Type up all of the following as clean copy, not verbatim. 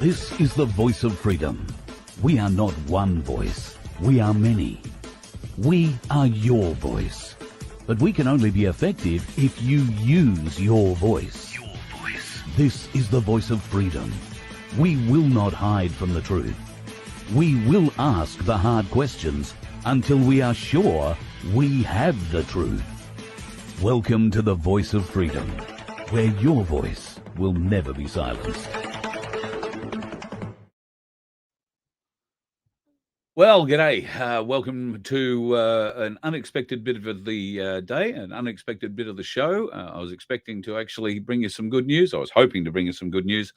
This is the voice of freedom. We are not one voice. We are many. We are your voice. But we can only be effective if you use your voice. Your voice. This is the voice of freedom. We will not hide from the truth. We will ask the hard questions until we are sure we have the truth. Welcome to the voice of freedom, where your voice will never be silenced. Well, g'day. Welcome to an unexpected bit of the day, an unexpected bit of the show. I was expecting to actually bring you some good news. I was hoping to bring you some good news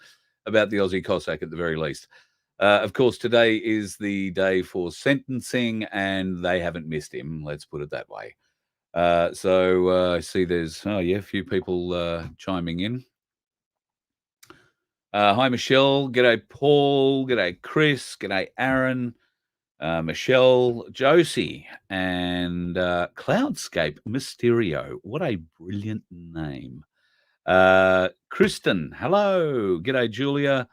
about the Aussie Cossack at the very least. Of course, today is the day for sentencing, and they haven't missed him. Let's put it that way. So I see there's, a few people chiming in. Hi, Michelle. G'day, Paul. G'day, Chris. G'day, Aaron. Michelle, Josie, and Cloudscape Mysterio. What a brilliant name. Kristen, hello. G'day, Julia.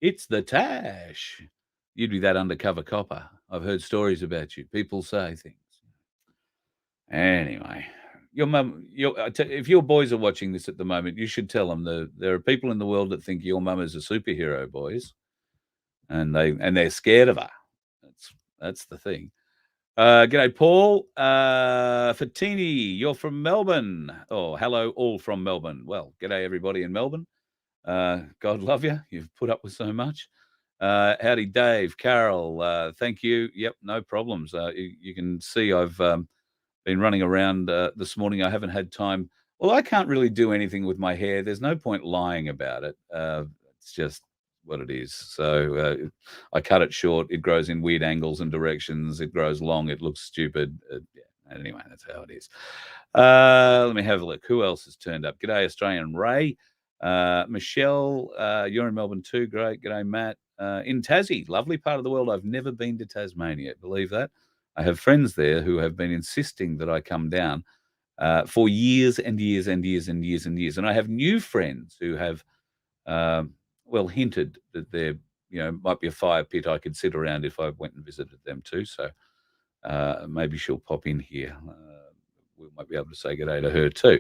It's the Tash. You'd be that undercover copper. I've heard stories about you. People say things. Anyway, your mum, if your boys are watching this at the moment, you should tell them there are people in the world that think your mum is a superhero, boys. And they're scared of her. That's the thing. G'day, Paul. Fatini, you're from Melbourne. Oh, hello, all from Melbourne. Well, g'day, everybody in Melbourne. God love you. You've put up with so much. Howdy, Dave, Carol. Thank you. Yep, no problems. You can see I've been running around this morning. I haven't had time. Well, I can't really do anything with my hair. There's no point lying about it. It's just what it is. So I cut it short. It grows in weird angles and directions. It grows long. It looks stupid. Anyway, that's how it is. Let me have a look. Who else has turned up? G'day, Australian Ray. Michelle, you're in Melbourne too. Great. G'day, Matt. In Tassie, lovely part of the world. I've never been to Tasmania. Believe that? I have friends there who have been insisting that I come down for years and years and years and years and years. And I have new friends who have hinted that there, might be a fire pit I could sit around if I went and visited them too. So maybe she'll pop in here. We might be able to say good day to her too.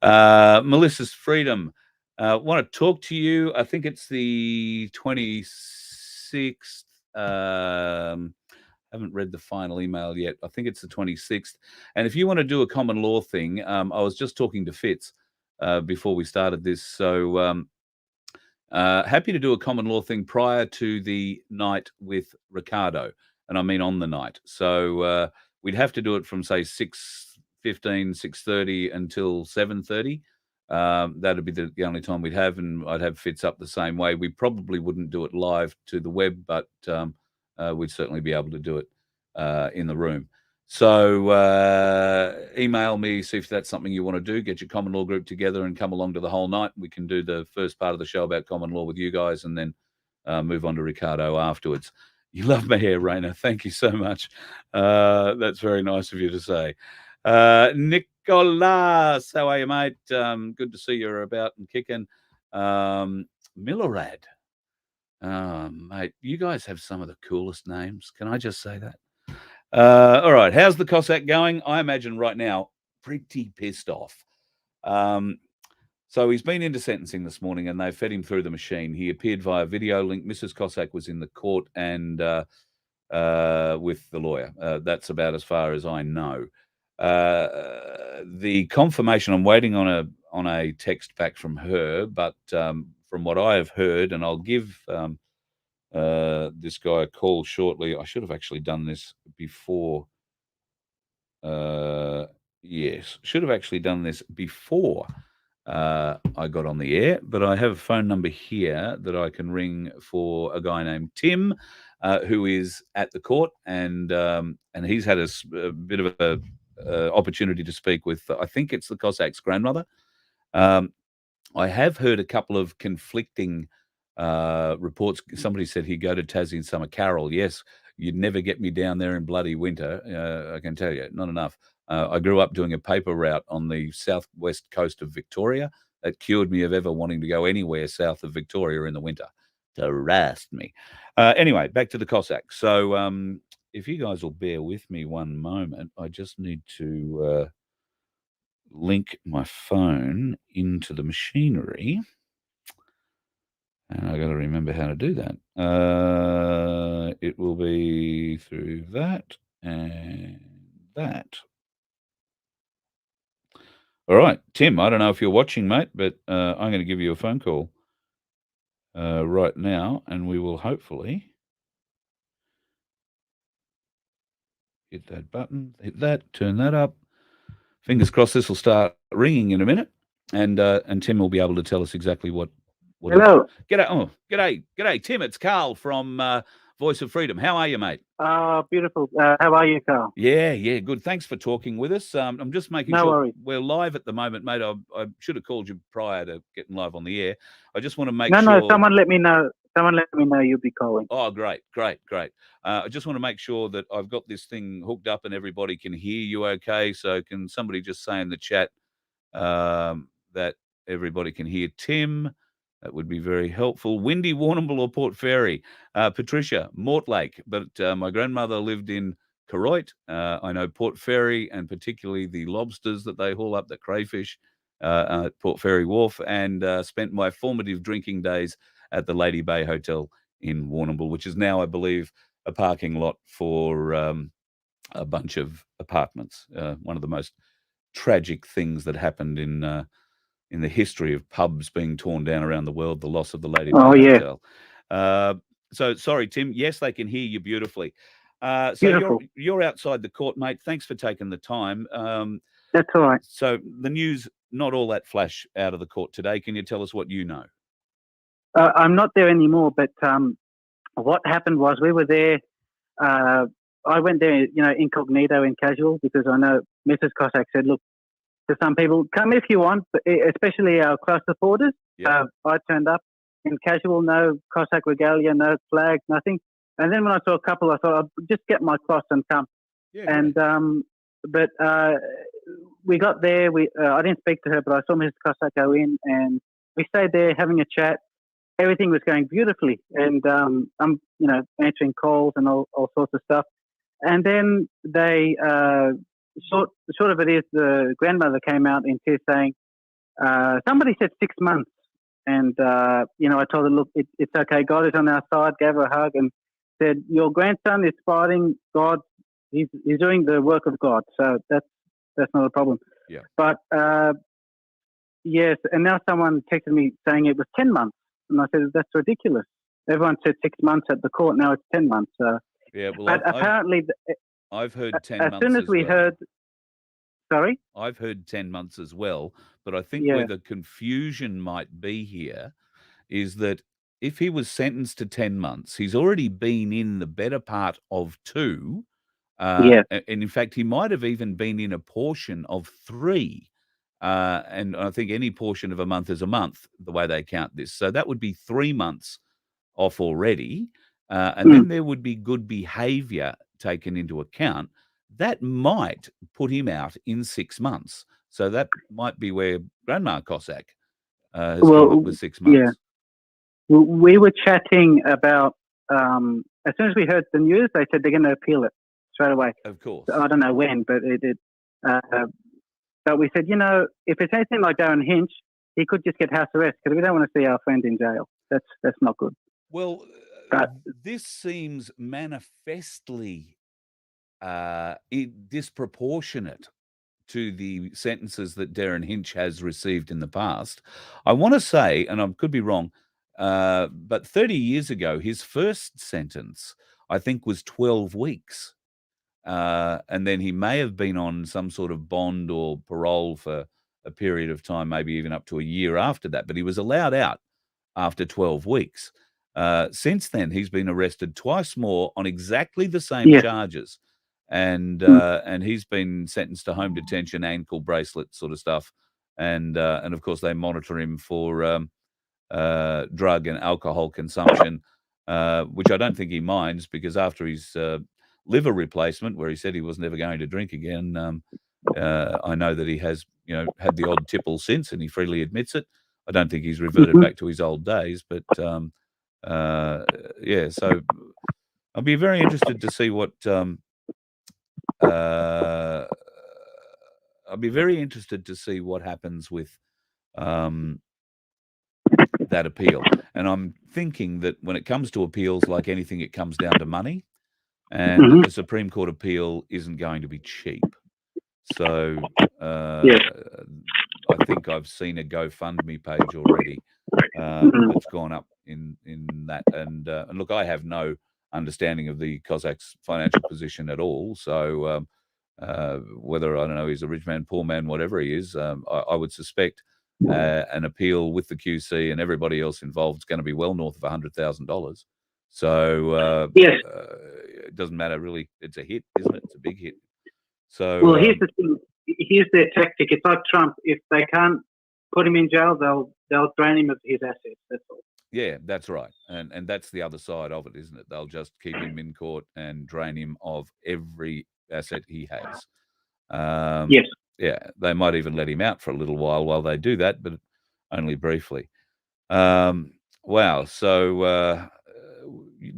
Melissa's Freedom. Want to talk to you. I think it's the 26th. Haven't read the final email yet. I think it's the 26th. And if you want to do a common law thing, I was just talking to Fitz before we started this. So happy to do a common law thing prior to the night with Ricardo, and I mean on the night. So we'd have to do it from, say, 6:15, 6:30 until 7:30. That'd be the only time we'd have, and I'd have Fitz up the same way. We probably wouldn't do it live to the web, but we'd certainly be able to do it in the room. So email me, see if that's something you want to do. Get your common law group together and come along to the whole night. We can do the first part of the show about common law with you guys, and then move on to Ricardo afterwards. You love my hair, Raina. Thank you so much. That's very nice of you to say. Nicolas, how are you, mate? Good to see you're about and kicking. Milorad. Mate, you guys have some of the coolest names. Can I just say that? All right, how's the Cossack going? I imagine right now, pretty pissed off. So he's been into sentencing this morning, and they fed him through the machine. He appeared via video link. Mrs. Cossack was in the court and with the lawyer. That's about as far as I know. The confirmation, I'm waiting on a text back from her, but from what I have heard, and I'll give this guy a call shortly. I should have actually done this before. Yes, should have actually done this before I got on the air, but I have a phone number here that I can ring for a guy named Tim, who is at the court, and he's had a bit of a opportunity to speak with, I think it's the Cossack's grandmother. I have heard a couple of conflicting reports. Somebody said he'd go to Tassie in summer. Carol, yes, you'd never get me down there in bloody winter. I can tell you, not enough. I grew up doing a paper route on the southwest coast of Victoria. It cured me of ever wanting to go anywhere south of Victoria in the winter. Trust me. Anyway, back to the Cossack. So if you guys will bear with me one moment, I just need to link my phone into the machinery. And I got to remember how to do that. It will be through that and that. All right, Tim, I don't know if you're watching, mate, but I'm going to give you a phone call right now, and we will hopefully hit that button, hit that, turn that up. Fingers crossed this will start ringing in a minute, and Tim will be able to tell us exactly what. Hello. G'day, Tim. It's Carl from Voice of Freedom. How are you, mate? Beautiful. How are you, Carl? Yeah, good. Thanks for talking with us. I'm just making sure worries. we're live at the moment, mate. I should have called you prior to getting live on the air. I just want to make sure. No, someone let me know. Someone let me know you'll be calling. Oh, great. I just want to make sure that I've got this thing hooked up and everybody can hear you okay. So can somebody just say in the chat that everybody can hear Tim? That would be very helpful. Windy, Warrnambool or Port Fairy? Patricia, Mortlake. But my grandmother lived in Koroit. I know Port Fairy and particularly the lobsters that they haul up, the crayfish at Port Fairy Wharf, and spent my formative drinking days at the Lady Bay Hotel in Warrnambool, which is now, I believe, a parking lot for a bunch of apartments. One of the most tragic things that happened in the history of pubs being torn down around the world, the loss of the Lady Bay Hotel. So sorry, Tim. Yes, they can hear you beautifully. So you're outside the court, mate. Thanks for taking the time. That's all right. So the news, not all that flash out of the court today. Can you tell us what you know? I'm not there anymore, but what happened was we were there. I went there, incognito and casual, because I know Mrs. Cossack said, look, to some people, come if you want, but especially our cross supporters. Yeah. I turned up in casual, no Cossack regalia, no flag, nothing. And then when I saw a couple, I thought I'll just get my cross and come. Yeah, and but we got there. I didn't speak to her, but I saw Mrs. Cossack go in, and we stayed there having a chat. Everything was going beautifully, and I'm answering calls and all sorts of stuff. And then they short of it is the grandmother came out in tears saying, somebody said 6 months, and I told her, look, it's okay, God is on our side. Gave her a hug and said, your grandson is fighting God. He's doing the work of God, so that's not a problem. Yeah. But yes, and now someone texted me saying it was 10 months. And I said, that's ridiculous. Everyone said 6 months at the court. Now it's 10 months. Yeah, well, but apparently, I've heard 10 as months. As soon as we heard, sorry? I've heard 10 months as well. But I think where the confusion might be here is that if he was sentenced to 10 months, he's already been in the better part of 2. And in fact, he might have even been in a portion of 3. And I think any portion of a month is a month, the way they count this. So that would be 3 months off already. And then there would be good behavior taken into account. That might put him out in 6 months. So that might be where Grandma Cossack has come up with 6 months. Yeah. We were chatting about, as soon as we heard the news, they said they're going to appeal it straight away. Of course. So I don't know when, but it did. But we said, if it's anything like Darren Hinch, he could just get house arrest, because we don't want to see our friend in jail. That's not good. Well, this seems manifestly disproportionate to the sentences that Darren Hinch has received in the past. I want to say, and I could be wrong, but 30 years ago, his first sentence, I think, was 12 weeks. And then he may have been on some sort of bond or parole for a period of time, maybe even up to a year after that. But he was allowed out after 12 weeks. Since then, he's been arrested twice more on exactly the same charges. And he's been sentenced to home detention, ankle bracelet sort of stuff. And of course, they monitor him for drug and alcohol consumption, which I don't think he minds, because after his liver replacement, where he said he was never going to drink again, I know that he has, had the odd tipple since, and he freely admits it. I don't think he's reverted back to his old days, but yeah. So I'll be very interested to see what. I'll be very interested to see what happens with that appeal. And I'm thinking that when it comes to appeals, like anything, it comes down to money, and that the Supreme Court appeal isn't going to be cheap. So I think I've seen a GoFundMe page already that's gone up in that. And look, I have no understanding of the Cossack's financial position at all. So whether, I don't know, he's a rich man, poor man, whatever he is, I would suspect an appeal with the QC and everybody else involved is going to be well north of $100,000. So it doesn't matter really. It's a hit, isn't it? It's a big hit. So well, here's the thing. Here's their tactic. It's like Trump. If they can't put him in jail, they'll drain him of his assets. That's all. Yeah, that's right. And that's the other side of it, isn't it? They'll just keep him in court and drain him of every asset he has. Yes. Yeah, they might even let him out for a little while they do that, but only briefly. Wow. So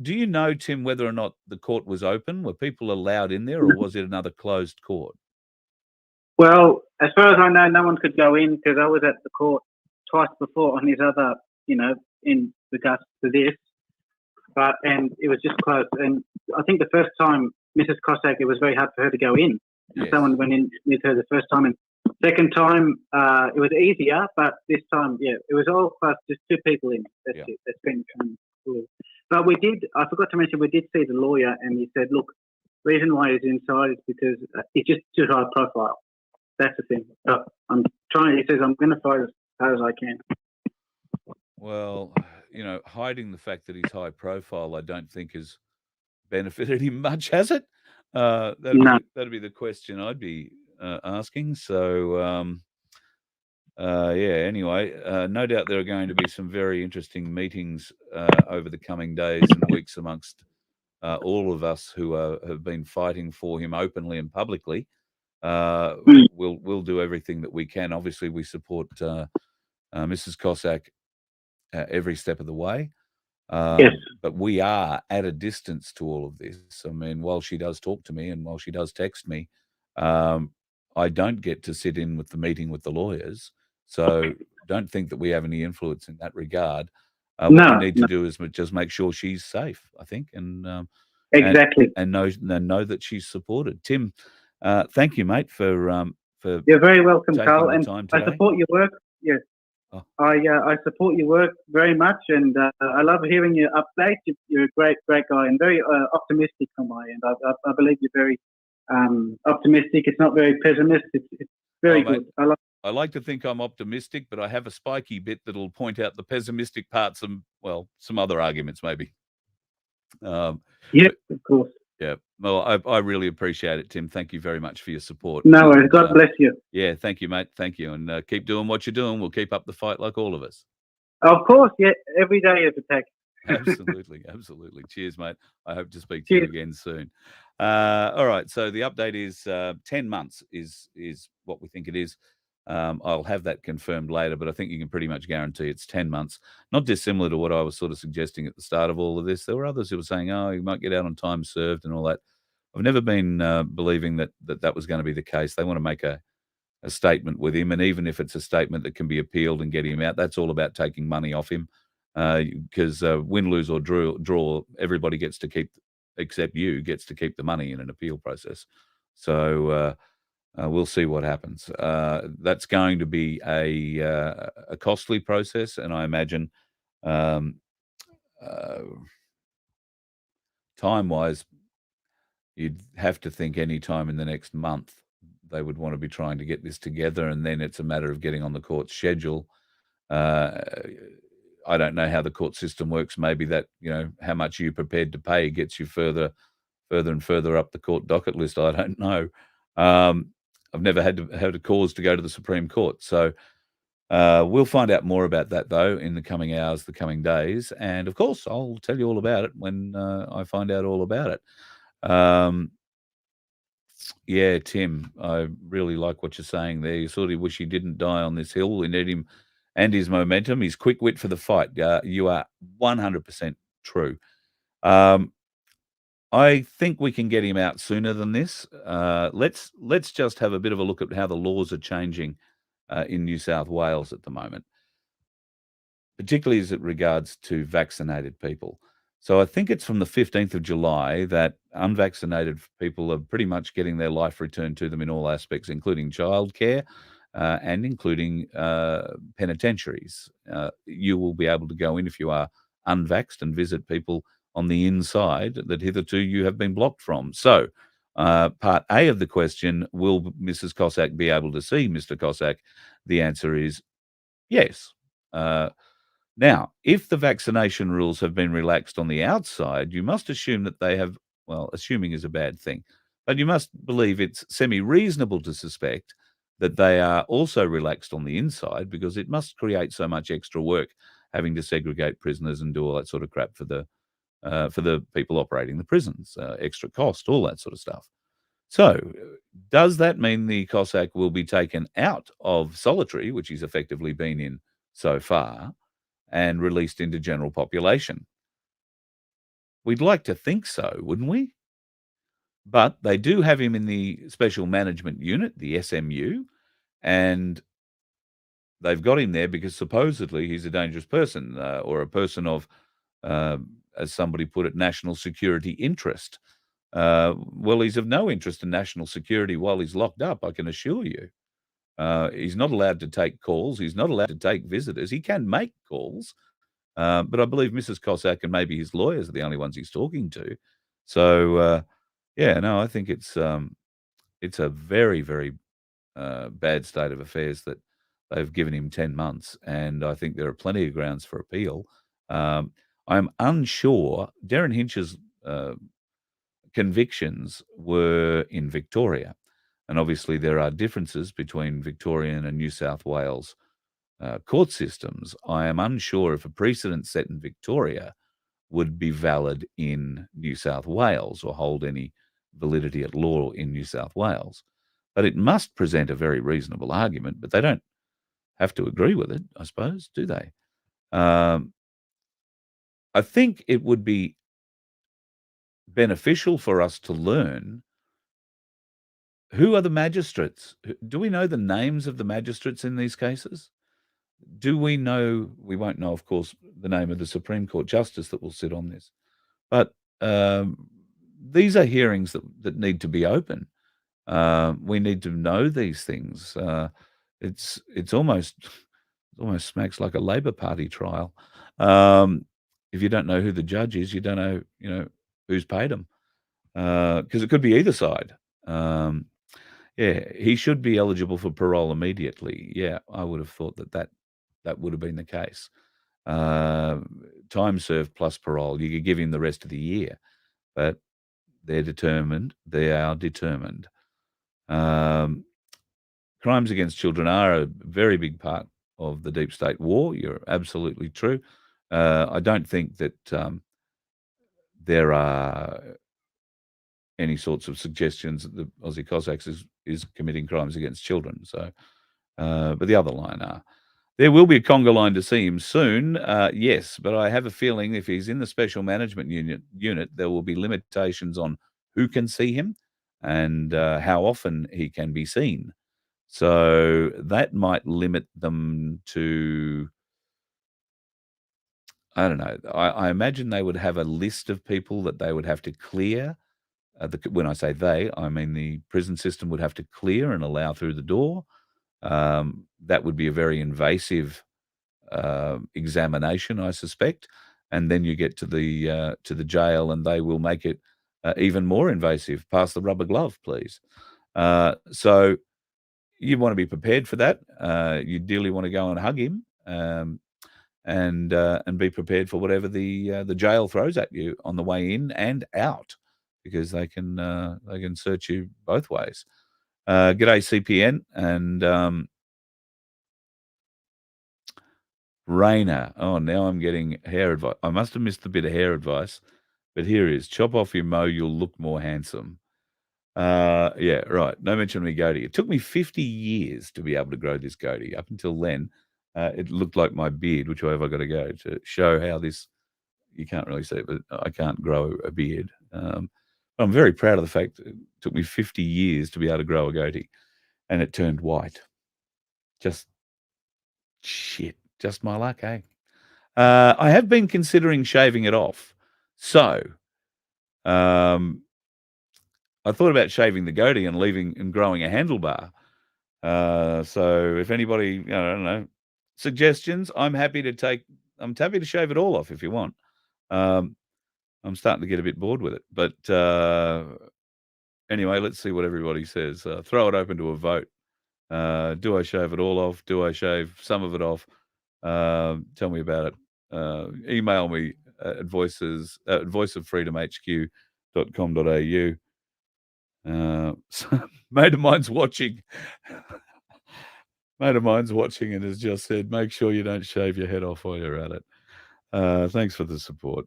do you know, Tim, whether or not the court was open? Were people allowed in there, or was it another closed court? Well, as far as I know, no one could go in, because I was at the court twice before on his other, in regards to this. And it was just closed. And I think the first time, Mrs. Cossack, it was very hard for her to go in. Yes. Someone went in with her the first time, and second time it was easier. But this time, it was all closed. Just two people in. That's it. That's been cool. But I forgot to mention, we did see the lawyer, and he said, look, the reason why he's inside is because it's just too high profile. That's the thing. But he says, I'm going to fight as hard as I can. Well, hiding the fact that he's high profile, I don't think has benefited him much, has it? That'd be the question I'd be asking. So, anyway, no doubt there are going to be some very interesting meetings over the coming days and weeks amongst all of us who have been fighting for him openly and publicly. We'll do everything that we can. Obviously, we support Mrs. Cossack every step of the way. Yes. But we are at a distance to all of this. I mean, while she does talk to me and while she does text me, I don't get to sit in with the meeting with the lawyers. So don't think that we have any influence in that regard. What we need to do is just make sure she's safe, I think, and exactly, and know that she's supported. Tim, thank you, mate, for you're very welcome, Carl, and I support your work. Yes. Oh. I support your work very much, and I love hearing your updates. You're a great guy, and very optimistic on my end. I believe you're very optimistic. It's not very pessimistic. It's very good. Mate, I like to think I'm optimistic, but I have a spiky bit that'll point out the pessimistic parts and, some other arguments maybe. Yes, of course. Yeah. Well, I really appreciate it, Tim. Thank you very much for your support. No worries. God bless you. Yeah, thank you, mate. Thank you. And keep doing what you're doing. We'll keep up the fight like all of us. Of course. Yeah. Every day is a tech. Absolutely. Absolutely. Cheers, mate. I hope to speak to you again soon. All right. So the update is 10 months is what we think it is. I'll have that confirmed later, but I think you can pretty much guarantee it's 10 months. Not dissimilar to what I was sort of suggesting at the start of all of this. There were others who were saying, you might get out on time served and all that. I've never been believing that was going to be the case. They want to make a statement with him, and even if it's a statement that can be appealed and get him out, that's all about taking money off him, because win, lose, or draw, everybody gets to keep, except you, gets to keep the money in an appeal process. So we'll see what happens. That's going to be a costly process, and I imagine time-wise, you'd have to think any time in the next month they would want to be trying to get this together, and then it's a matter of getting on the court schedule. I don't know how the court system works. Maybe that, how much you're prepared to pay gets you further and further up the court docket list. I don't know. I've never had a cause to go to the Supreme Court. So we'll find out more about that, though, in the coming hours, the coming days. And, of course, I'll tell you all about it when I find out all about it. Yeah, Tim, I really like what you're saying there. You sort of wish he didn't die on this hill. We need him and his momentum, his quick wit for the fight. You are 100% true. Um, I think we can get him out sooner than this. Let's just have a bit of a look at how the laws are changing in New South Wales at the moment, particularly as it regards to vaccinated people. So I think it's from the 15th of July that unvaccinated people are pretty much getting their life returned to them in all aspects, including childcare and including penitentiaries. You will be able to go in if you are unvaxxed and visit people on the inside that hitherto you have been blocked from. So, part A of the question, will Mrs. Cossack be able to see Mr. Cossack? The answer is yes. Now, if the vaccination rules have been relaxed on the outside, you must assume that they have, well, assuming is a bad thing, but you must believe it's semi-reasonable to suspect that they are also relaxed on the inside, because it must create so much extra work having to segregate prisoners and do all that sort of crap for the people operating the prisons, extra cost, all that sort of stuff. So, does that mean the Cossack will be taken out of solitary, which he's effectively been in so far, and released into general population? We'd like to think so, wouldn't we? But they do have him in the Special Management Unit, the SMU, and they've got him there because supposedly he's a dangerous person, or a person of, uh, as somebody put it, national security interest. Well, he's of no interest in national security while he's locked up, I can assure you. He's not allowed to take calls. He's not allowed to take visitors. He can make calls, but I believe Mrs. Cossack and maybe his lawyers are the only ones he's talking to. So, yeah, no, I think it's a very, very bad state of affairs that they've given him 10 months, and I think there are plenty of grounds for appeal. I'm unsure. Darren Hinch's convictions were in Victoria, and obviously there are differences between Victorian and New South Wales court systems. I am unsure if a precedent set in Victoria would be valid in New South Wales or hold any validity at law in New South Wales. But it must present a very reasonable argument, but they don't have to agree with it, I suppose, do they? Um, I think it would be beneficial for us to learn who are the magistrates. Do we know the names of the magistrates in these cases? Do we know? We won't know, of course, the name of the Supreme Court justice that will sit on this. But these are hearings that need to be open. We need to know these things. It's almost it almost smacks like a Labor Party trial. If you don't know who the judge is, you don't know, who's paid them, because it could be either side. Yeah, he should be eligible for parole immediately. Yeah, I would have thought that would have been the case. Time served plus parole. You could give him the rest of the year, but they're determined. They are determined. Crimes against children are a very big part of the deep state war. You're absolutely true. I don't think that there are any sorts of suggestions that the Aussie Cossacks is committing crimes against children. So, but the other line are. There will be a conga line to see him soon, yes, but I have a feeling if he's in the Special Management Unit, there will be limitations on who can see him and how often he can be seen. So that might limit them to, I don't know. I imagine they would have a list of people that they would have to clear. When I say they, I mean the prison system would have to clear and allow through the door. That would be a very invasive examination, I suspect, and then you get to the jail, and they will make it even more invasive. Pass the rubber glove, please. So you want to be prepared for that. You dearly want to go and hug him, and be prepared for whatever the jail throws at you on the way in and out, because they can search you both ways. G'day CPN and Rainer. Oh, now I'm getting hair advice. I must have missed a bit of hair advice, but here is: chop off your mo, you'll look more handsome. Yeah, right. No mention of me goatee. It took me 50 years to be able to grow this goatee. Up until then, it looked like my beard. Which way have I got to go to show how this? You can't really see it, but I can't grow a beard. I'm very proud of the fact that it took me 50 years to be able to grow a goatee, and it turned white. Just shit. Just my luck, eh? I have been considering shaving it off. So, um, I thought about shaving the goatee and leaving and growing a handlebar. So if anybody, I don't know, suggestions, I'm happy to shave it all off if you want. Um, I'm starting to get a bit bored with it. But anyway, let's see what everybody says. Throw it open to a vote. Do I shave it all off? Do I shave some of it off? Tell me about it. Email me at voiceoffreedomhq.com.au. Mate of mine's watching. Mate of mine's watching and has just said, make sure you don't shave your head off while you're at it. Thanks for the support.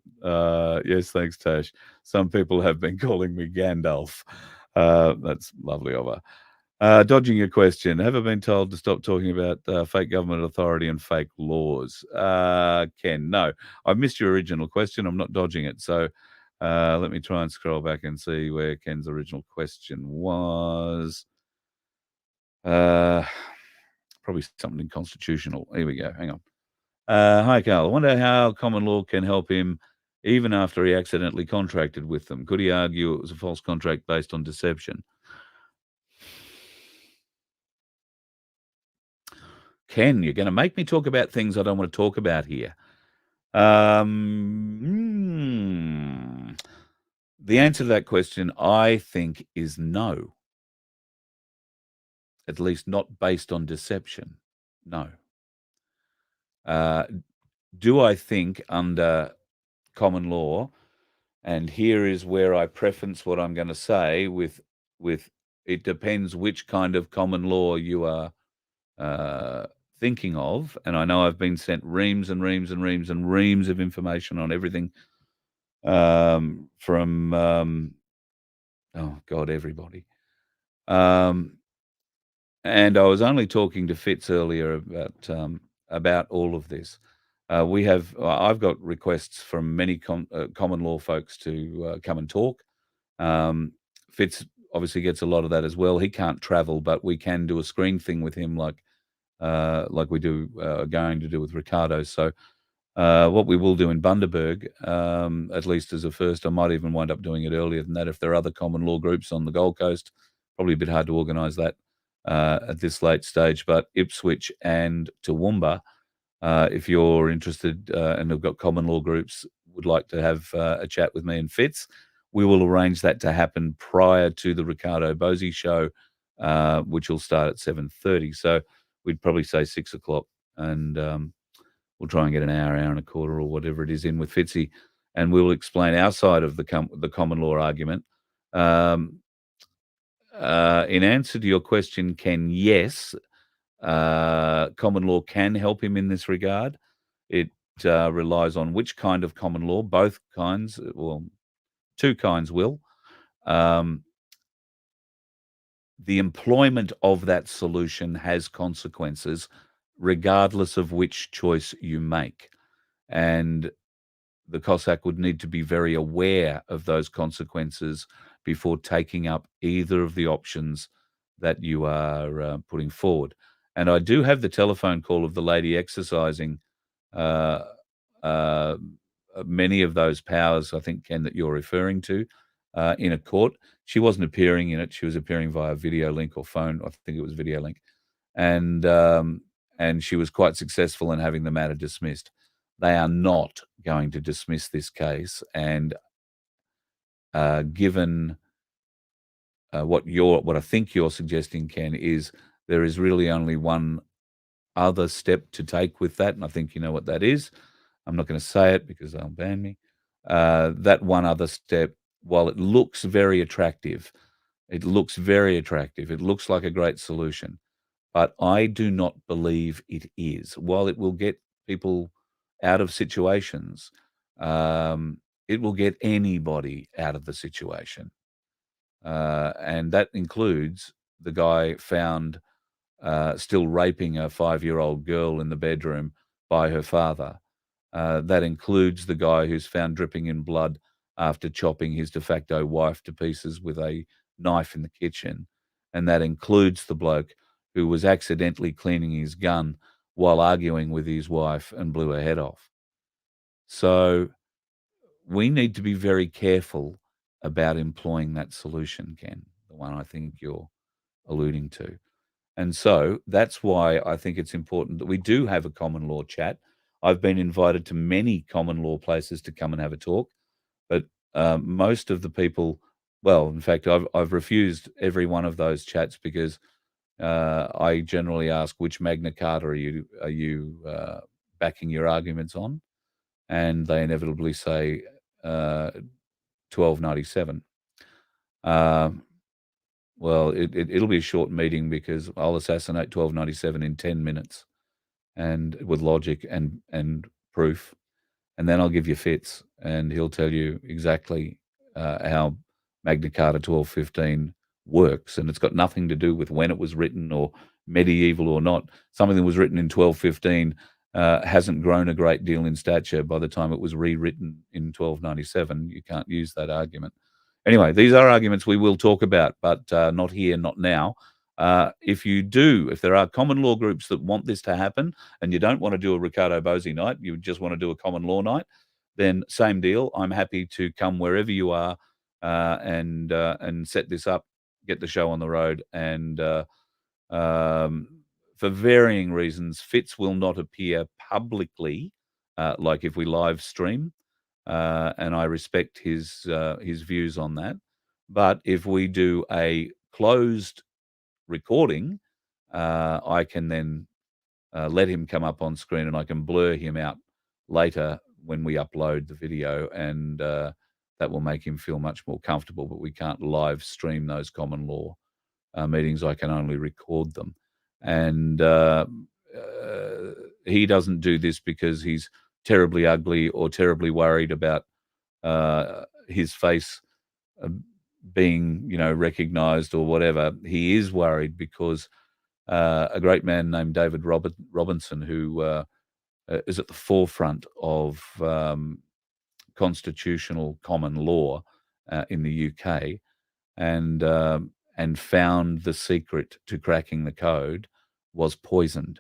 Yes, thanks, Tash. Some people have been calling me Gandalf. That's lovely of her. Dodging your question, have I been told to stop talking about fake government authority and fake laws? Ken, no. I missed your original question. I'm not dodging it. So let me try and scroll back and see where Ken's original question was. Probably something inconstitutional. Here we go. Hang on. Hi, Carl. I wonder how common law can help him even after he accidentally contracted with them. Could he argue it was a false contract based on deception? Ken, you're going to make me talk about things I don't want to talk about here. The answer to that question, I think, is no. At least not based on deception. No. Do I think under common law, and here is where I preference what I'm going to say with it depends which kind of common law you are thinking of, and I know I've been sent reams and reams and reams and reams of information on everything from oh God, everybody. And I was only talking to Fitz earlier about all of this. I've got requests from many common law folks to come and talk. Fitz obviously gets a lot of that as well. He can't travel, but we can do a screen thing with him, like we do going to do with Ricardo. So what we will do in Bundaberg, at least as a first, I might even wind up doing it earlier than that if there are other common law groups on the Gold Coast. Probably a bit hard to organise that at this late stage, but Ipswich and Toowoomba, if you're interested and have got common law groups, would like to have a chat with me and Fitz, we will arrange that to happen prior to the Ricardo Bosey show, which will start at 7:30. So we'd probably say 6 o'clock, and we'll try and get an hour and a quarter or whatever it is in with Fitzy, and we'll explain our side of the common law argument. In answer to your question, Ken, yes, common law can help him in this regard. It relies on which kind of common law. Both kinds, well, two kinds will. The employment of that solution has consequences, regardless of which choice you make. And the Cossack would need to be very aware of those consequences before taking up either of the options that you are putting forward. And I do have the telephone call of the lady exercising many of those powers, I think, Ken, that you're referring to in a court. She wasn't appearing in it. She was appearing via video link or phone. I think it was video link. And she was quite successful in having the matter dismissed. They are not going to dismiss this case, and given what I think you're suggesting, Ken, is there is really only one other step to take with that, and I think you know what that is. I'm not going to say it because they'll ban me. That one other step, while it looks very attractive, it looks like a great solution, but I do not believe it is. While it will get people out of situations, it will get anybody out of the situation. and that includes the guy found still raping a 5-year-old girl in the bedroom by her father. That includes the guy who's found dripping in blood after chopping his de facto wife to pieces with a knife in the kitchen. And that includes the bloke who was accidentally cleaning his gun while arguing with his wife and blew her head off. So we need to be very careful about employing that solution, Ken, the one I think you're alluding to. And so that's why I think it's important that we do have a common law chat. I've been invited to many common law places to come and have a talk, but most of the people, well, in fact, I've refused every one of those chats because I generally ask which Magna Carta are you backing your arguments on, and they inevitably say 1297. Well, it'll be a short meeting because I'll assassinate 1297 in 10 minutes, and with logic and proof, and then I'll give you Fitz, and he'll tell you exactly how Magna Carta 1215 works, and it's got nothing to do with when it was written or medieval or not. Something that was written in 1215 hasn't grown a great deal in stature by the time it was rewritten in 1297. You can't use that argument. Anyway, these are arguments we will talk about, but not here, not now. If there are common law groups that want this to happen and you don't want to do a Ricardo Bosi night, you just want to do a common law night, then same deal. I'm happy to come wherever you are and set this up, get the show on the road. And for varying reasons, Fitz will not appear publicly, like if we live stream. And I respect his views on that. But if we do a closed recording, I can then let him come up on screen, and I can blur him out later when we upload the video, and that will make him feel much more comfortable. But we can't live stream those common law meetings. I can only record them, and he doesn't do this because he's terribly ugly or terribly worried about his face being, recognized or whatever. He is worried because a great man named David Robinson, who is at the forefront of constitutional common law in the UK, and found the secret to cracking the code, was poisoned.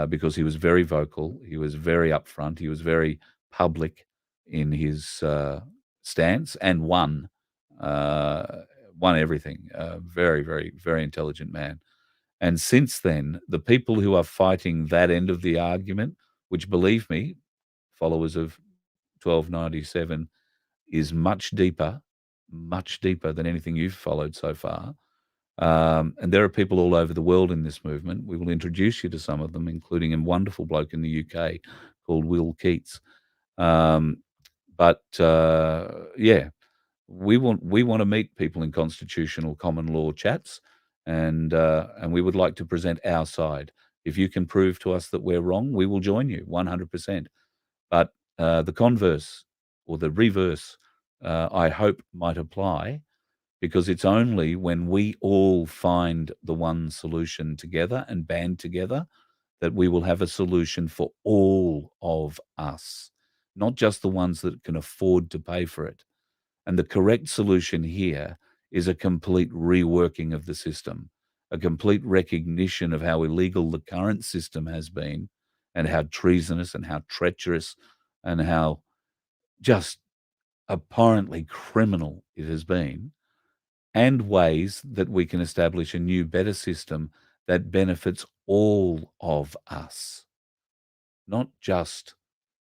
Because he was very vocal, he was very upfront, he was very public in his stance, and won everything. Very, very, very intelligent man. And since then, the people who are fighting that end of the argument, which, believe me, followers of 1297, is much deeper than anything you've followed so far. And there are people all over the world in this movement. We will introduce you to some of them, including a wonderful bloke in the UK called Will Keats. Yeah, we want to meet people in constitutional common law chats, and we would like to present our side. If you can prove to us that we're wrong, we will join you 100%. But the converse or the reverse, I hope, might apply, because it's only when we all find the one solution together and band together that we will have a solution for all of us, not just the ones that can afford to pay for it. And the correct solution here is a complete reworking of the system, a complete recognition of how illegal the current system has been, and how treasonous and how treacherous and how just abhorrently criminal it has been, and ways that we can establish a new, better system that benefits all of us, not just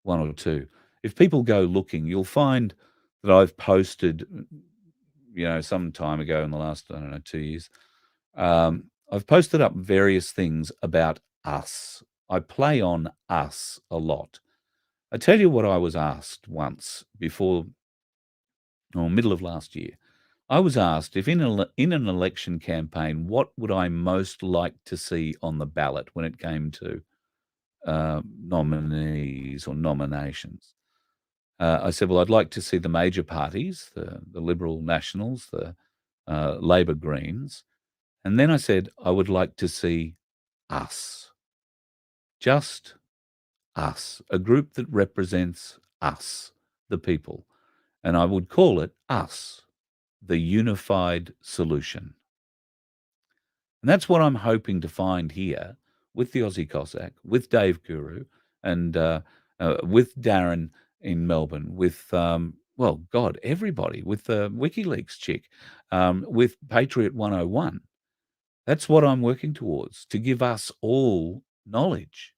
one or two. If people go looking, you'll find that I've posted, some time ago in the last, 2 years, I've posted up various things about us. I play on us a lot. I tell you what I was asked once middle of last year. I was asked if in an election campaign, what would I most like to see on the ballot when it came to nominees or nominations. I said, well, I'd like to see the major parties, the Liberal Nationals, the Labor Greens. And then I said, I would like to see us, just us, a group that represents us, the people. And I would call it us, the unified solution. And that's what I'm hoping to find here with the Aussie Cossack, with Dave Guru, and with Darren in Melbourne, with, well, God, everybody, with the WikiLeaks chick, with Patriot 101. That's what I'm working towards, to give us all knowledge,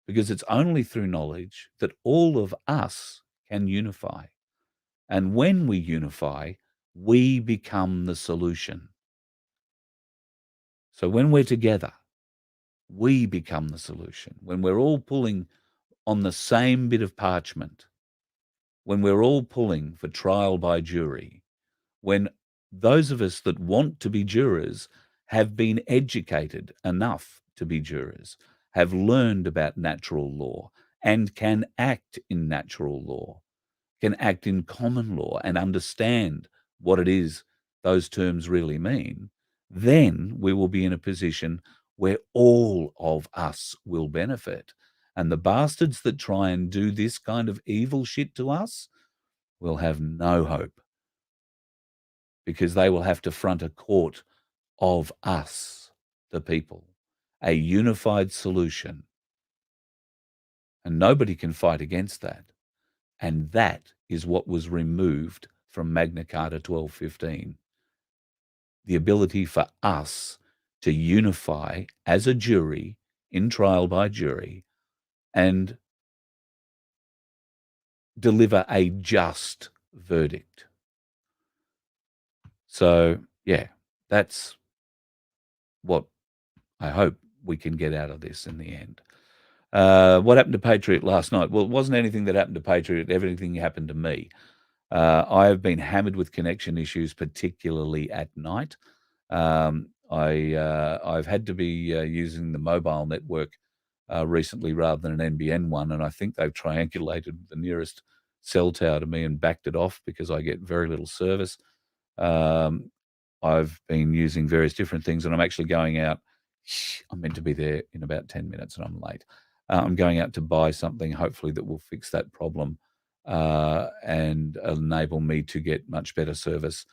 because it's only through knowledge that all of us can unify. And when we unify, we become the solution. So when we're together, we become the solution. When we're all pulling on the same bit of parchment, when we're all pulling for trial by jury, when those of us that want to be jurors have been educated enough to be jurors, have learned about natural law and can act in natural law, can act in common law and understand what it is those terms really mean, then we will be in a position where all of us will benefit. And the bastards that try and do this kind of evil shit to us will have no hope, because they will have to front a court of us, the people, a unified solution. And nobody can fight against that. And that is what was removed from Magna Carta 1215. The ability for us to unify as a jury in trial by jury and deliver a just verdict. So, yeah, that's what I hope we can get out of this in the end. What happened to Patriot last night? Well, it wasn't anything that happened to Patriot. Everything happened to me. I have been hammered with connection issues, particularly at night. I've had to be using the mobile network recently rather than an NBN one, and I think they've triangulated the nearest cell tower to me and backed it off because I get very little service. I've been using various different things, and I'm actually going out. I'm meant to be there in about 10 minutes, and I'm late. I'm going out to buy something, hopefully, that will fix that problem and enable me to get much better service.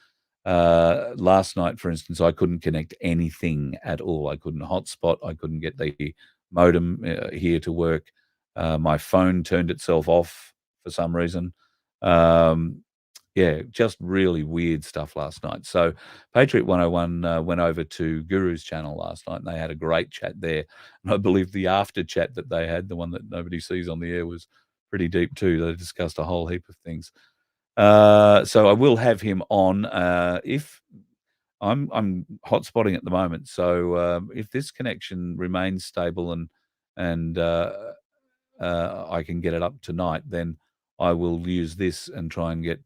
Last night, for instance, I couldn't connect anything at all. I couldn't hotspot. I couldn't get the modem here to work. My phone turned itself off for some reason. Yeah, just really weird stuff last night. So Patriot 101 went over to Guru's channel last night, and they had a great chat there. And I believe the after chat that they had, the one that nobody sees on the air, was pretty deep too. They discussed a whole heap of things. So I will have him on if I'm hotspotting at the moment. So if this connection remains stable and I can get it up tonight, then I will use this and try and get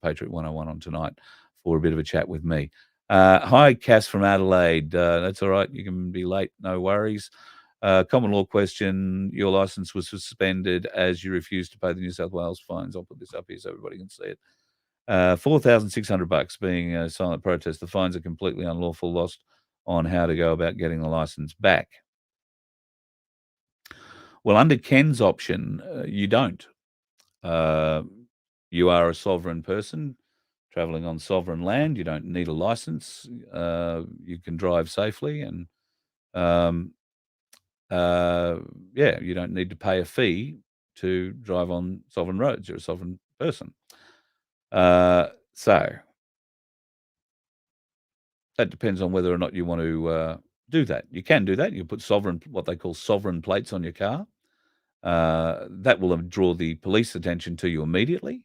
Patriot 101 on tonight for a bit of a chat with me. Hi, Cass from Adelaide. That's all right. You can be late. No worries. Common law question. Your license was suspended as you refused to pay the New South Wales fines. I'll put this up here so everybody can see it. $4,600 being a silent protest. The fines are completely unlawful. Lost on how to go about getting the license back. Well, under Ken's option, you don't. You are a sovereign person traveling on sovereign land. You don't need a license. You can drive safely, and yeah, you don't need to pay a fee to drive on sovereign roads. You're a sovereign person. So that depends on whether or not you want to do that. You can do that. You put what they call sovereign plates on your car. That will draw the police attention to you immediately.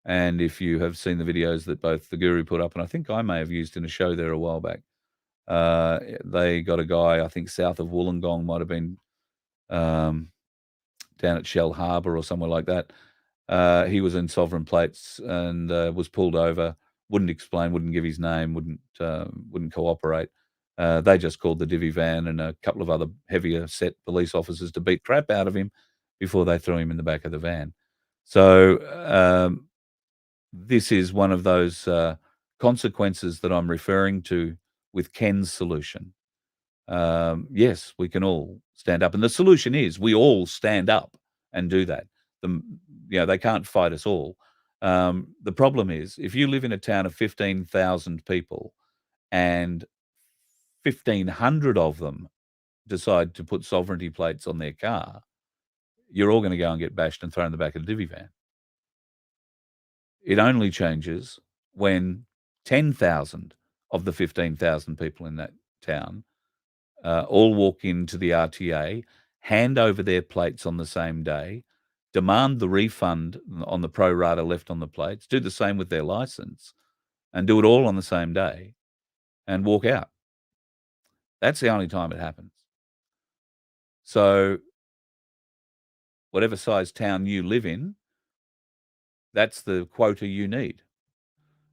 And if you have seen the videos that both the Guru put up, and I think I may have used in a show there a while back, they got a guy, I think south of Wollongong, might have been down at Shell Harbour or somewhere like that. He was in sovereign plates and was pulled over, wouldn't explain, wouldn't give his name, wouldn't cooperate. They just called the divvy van and a couple of other heavier set police officers to beat crap out of him before they threw him in the back of the van. So this is one of those consequences that I'm referring to with Ken's solution, yes, we can all stand up. And the solution is we all stand up and do that. They can't fight us all. The problem is if you live in a town of 15,000 people and 1,500 of them decide to put sovereignty plates on their car, you're all going to go and get bashed and thrown in the back of the divvy van. It only changes when 10,000 of the 15,000 people in that town all walk into the RTA, hand over their plates on the same day, demand the refund on the pro rata left on the plates, do the same with their license, and do it all on the same day, and walk out. That's the only time it happens. So whatever size town you live in, that's the quota you need.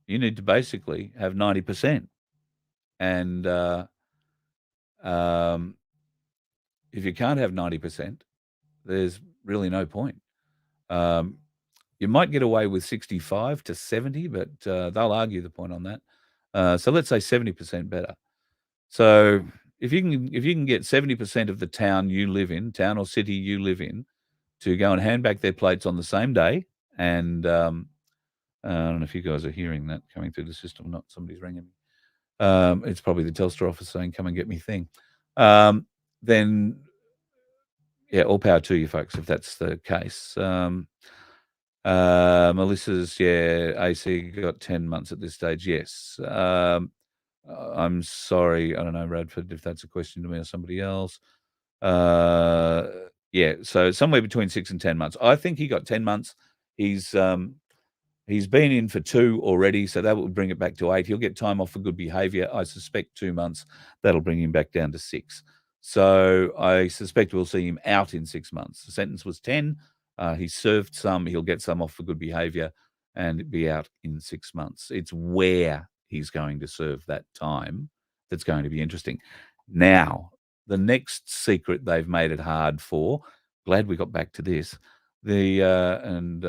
You need to basically have 90%. And if you can't have 90%, there's really no point. You might get away with 65 to 70, but they'll argue the point on that. So let's say 70% better. So if you can get 70% of the town or city you live in, to go and hand back their plates on the same day, and I don't know if you guys are hearing that coming through the system or not. Somebody's ringing me. It's probably the Telstra office saying, "Come and get me thing." Then, yeah, all power to you, folks, if that's the case. Melissa's, AC got 10 months at this stage. Yes. I'm sorry. I don't know, Radford, if that's a question to me or somebody else. So somewhere between 6 and 10 months. I think he got 10 months. He's been in for 2 already, so that would bring it back to 8. He'll get time off for good behaviour. I suspect 2 months. That'll bring him back down to 6. So I suspect we'll see him out in 6 months. The sentence was 10. He served some. He'll get some off for good behaviour and be out in 6 months. It's where he's going to serve that time that's going to be interesting. Now, the next secret they've made it hard for, glad we got back to this, I'm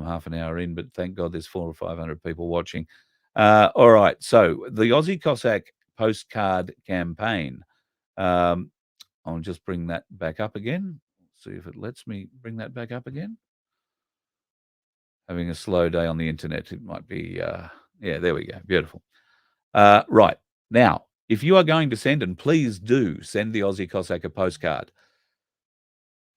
half an hour in, but thank God there's 400 or 500 people watching. All right, so the Aussie Cossack postcard campaign. I'll just bring that back up again. See if it lets me bring that back up again. Having a slow day on the internet. It might be, there we go. Beautiful. Right. Now, if you are going to send, and please do send the Aussie Cossack a postcard.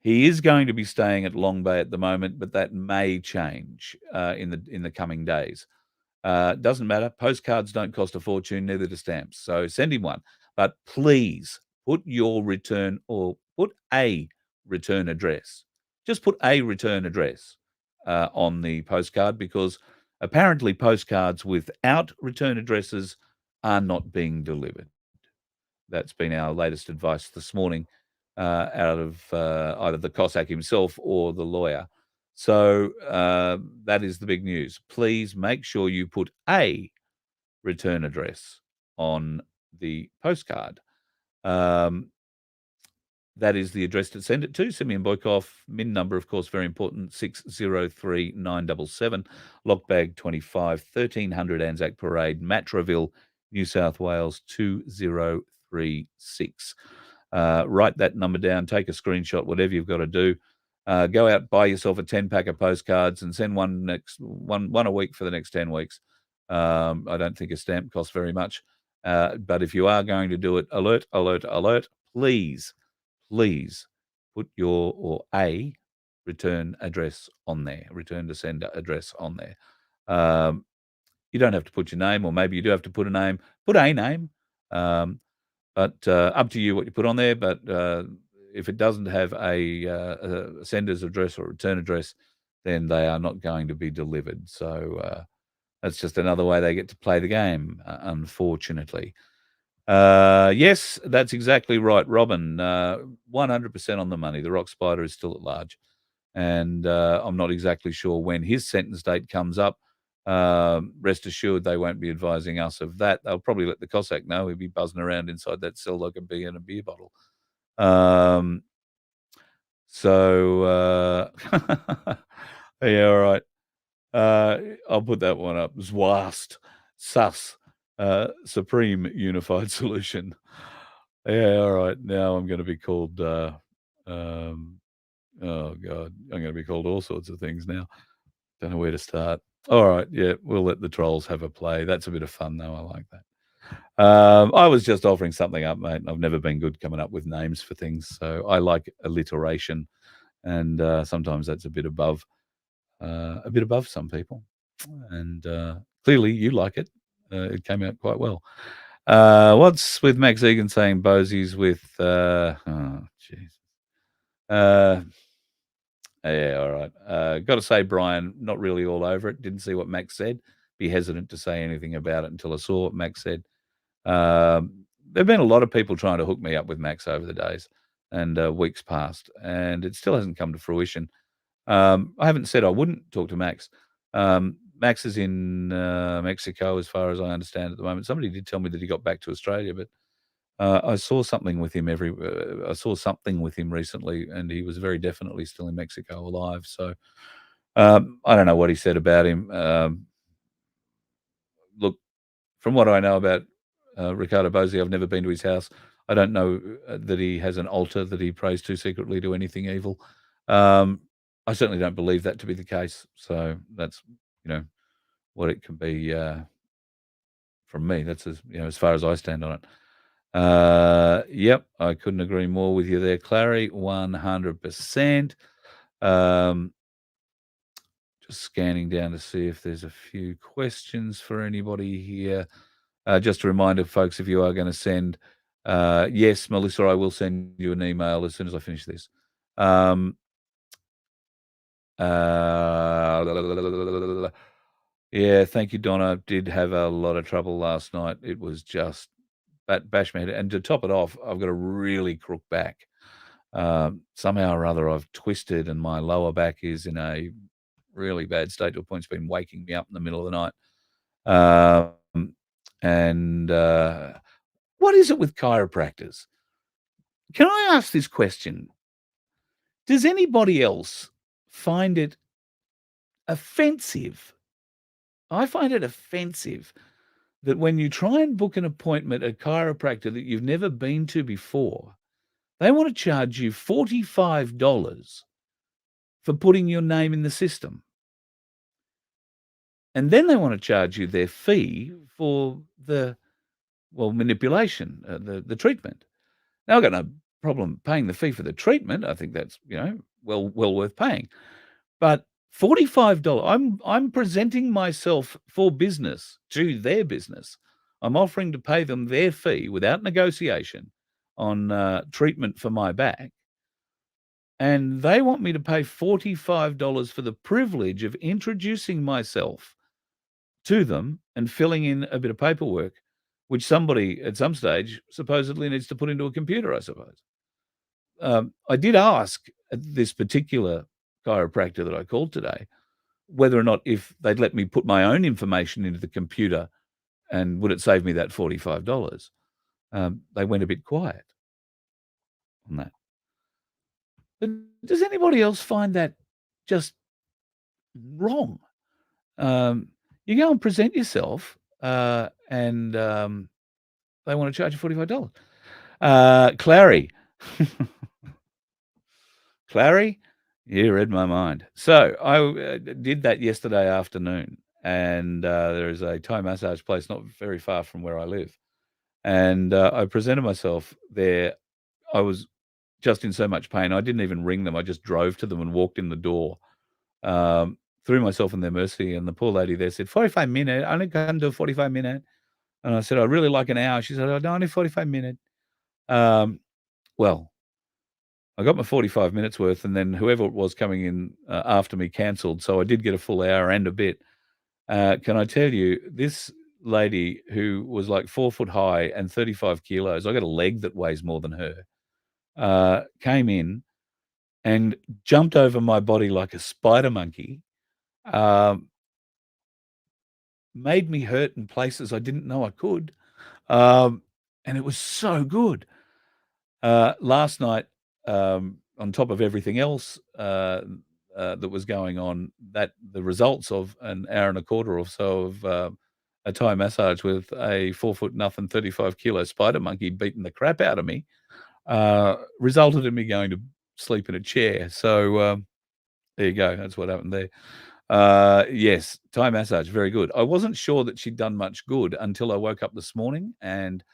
He is going to be staying at Long Bay at the moment, but that may change in the coming days. Doesn't matter. Postcards don't cost a fortune, neither do stamps. So send him one. But please put your return, or put a return address. Just put a return address on the postcard, because apparently postcards without return addresses are not being delivered. That's been our latest advice this morning out of either the Cossack himself or the lawyer. So that is the big news. Please make sure you put a return address on the postcard. That is the address to send it to. Simeon Boykoff, min number, of course, very important, 603977, Lockbag 25, 1300 Anzac Parade, Matraville, New South Wales, 2036. Write that number down, take a screenshot, whatever you've got to do. Go out, buy yourself a 10-pack of postcards and send one a week for the next 10 weeks. I don't think a stamp costs very much. But if you are going to do it, alert, please put a return address on there, return to sender address on there. You don't have to put your name, or maybe you do have to put a name. Put a name, but up to you what you put on there. But if it doesn't have a sender's address or return address, then they are not going to be delivered. So that's just another way they get to play the game, unfortunately. Yes, that's exactly right, Robin. 100% on the money. The Rock Spider is still at large, and I'm not exactly sure when his sentence date comes up. Rest assured, they won't be advising us of that. They'll probably let the Cossack know. He'll be buzzing around inside that cell like a bee in a beer bottle. Yeah, all right. I'll put that one up. Zwast. sus, supreme unified solution. Yeah, all right. Now I'm going to be called. Um, oh God, I'm going to be called all sorts of things now. Don't know where to start. All right, yeah, we'll let the trolls have a play. That's a bit of fun, though. I like that. I was just offering something up, mate. I've never been good coming up with names for things, so I like alliteration, and sometimes that's a bit above some people. And clearly, you like it. It came out quite well. What's with Max Egan saying Bosie's with? Oh, jeez. Yeah, all right. Got to say, Brian, not really all over it. Didn't see what Max said. Be hesitant to say anything about it until I saw what Max said. There've been a lot of people trying to hook me up with Max over the days and weeks past, and it still hasn't come to fruition. I haven't said I wouldn't talk to Max. Max is in Mexico, as far as I understand at the moment. Somebody did tell me that he got back to Australia, but I saw something with him I saw something with him recently, and he was very definitely still in Mexico alive. So I don't know what he said about him. Look, from what I know about Ricardo Bosi, I've never been to his house. I don't know that he has an altar that he prays to secretly to anything evil. I certainly don't believe that to be the case. So that's what it can be from me. That's as far as I stand on it. Yep, I couldn't agree more with you there, Clary. 100%. Just scanning down to see if there's a few questions for anybody here. Just a reminder, folks, if you are going to send, yes, Melissa, I will send you an email as soon as I finish this. Yeah, thank you, Donna. Did have a lot of trouble last night. It was just bash my head. And to top it off, I've got a really crook back. Somehow or other, I've twisted, and my lower back is in a really bad state to a point it's been waking me up in the middle of the night. And what is it with chiropractors? Can I ask this question? Does anybody else find it offensive? I find it offensive that when you try and book an appointment at a chiropractor that you've never been to before, they want to charge you $45 for putting your name in the system. And then they want to charge you their fee for the manipulation, the treatment. Now, I've got no problem paying the fee for the treatment. I think that's, well worth paying. But $45, I'm presenting myself for business to their business. I'm offering to pay them their fee without negotiation on treatment for my back. And they want me to pay $45 for the privilege of introducing myself to them and filling in a bit of paperwork, which somebody at some stage supposedly needs to put into a computer, I suppose. I did ask this particular chiropractor that I called today whether or not if they'd let me put my own information into the computer and would it save me that $45. They went a bit quiet on that. But does anybody else find that just wrong? You go and present yourself, and they want to charge you $45. Clary. Clary, you read my mind. So I did that yesterday afternoon, and there is a Thai massage place not very far from where I live. And I presented myself there. I was just in so much pain. I didn't even ring them. I just drove to them and walked in the door, threw myself in their mercy. And the poor lady there said, 45 minutes, I only can do 45 minutes. And I said, I really like an hour. She said, oh, no, only 45 minutes. Well, I got my 45 minutes worth, and then whoever it was coming in after me cancelled. So I did get a full hour and a bit. Can I tell you, this lady who was like 4 foot high and 35 kilos, I got a leg that weighs more than her, came in and jumped over my body like a spider monkey, made me hurt in places I didn't know I could. And it was so good. Last night, on top of everything else that was going on, that the results of an hour and a quarter or so of a Thai massage with a 4 foot nothing, 35 kilo spider monkey beating the crap out of me, resulted in me going to sleep in a chair. So there you go. That's what happened there. Yes, Thai massage, very good. I wasn't sure that she'd done much good until I woke up this morning and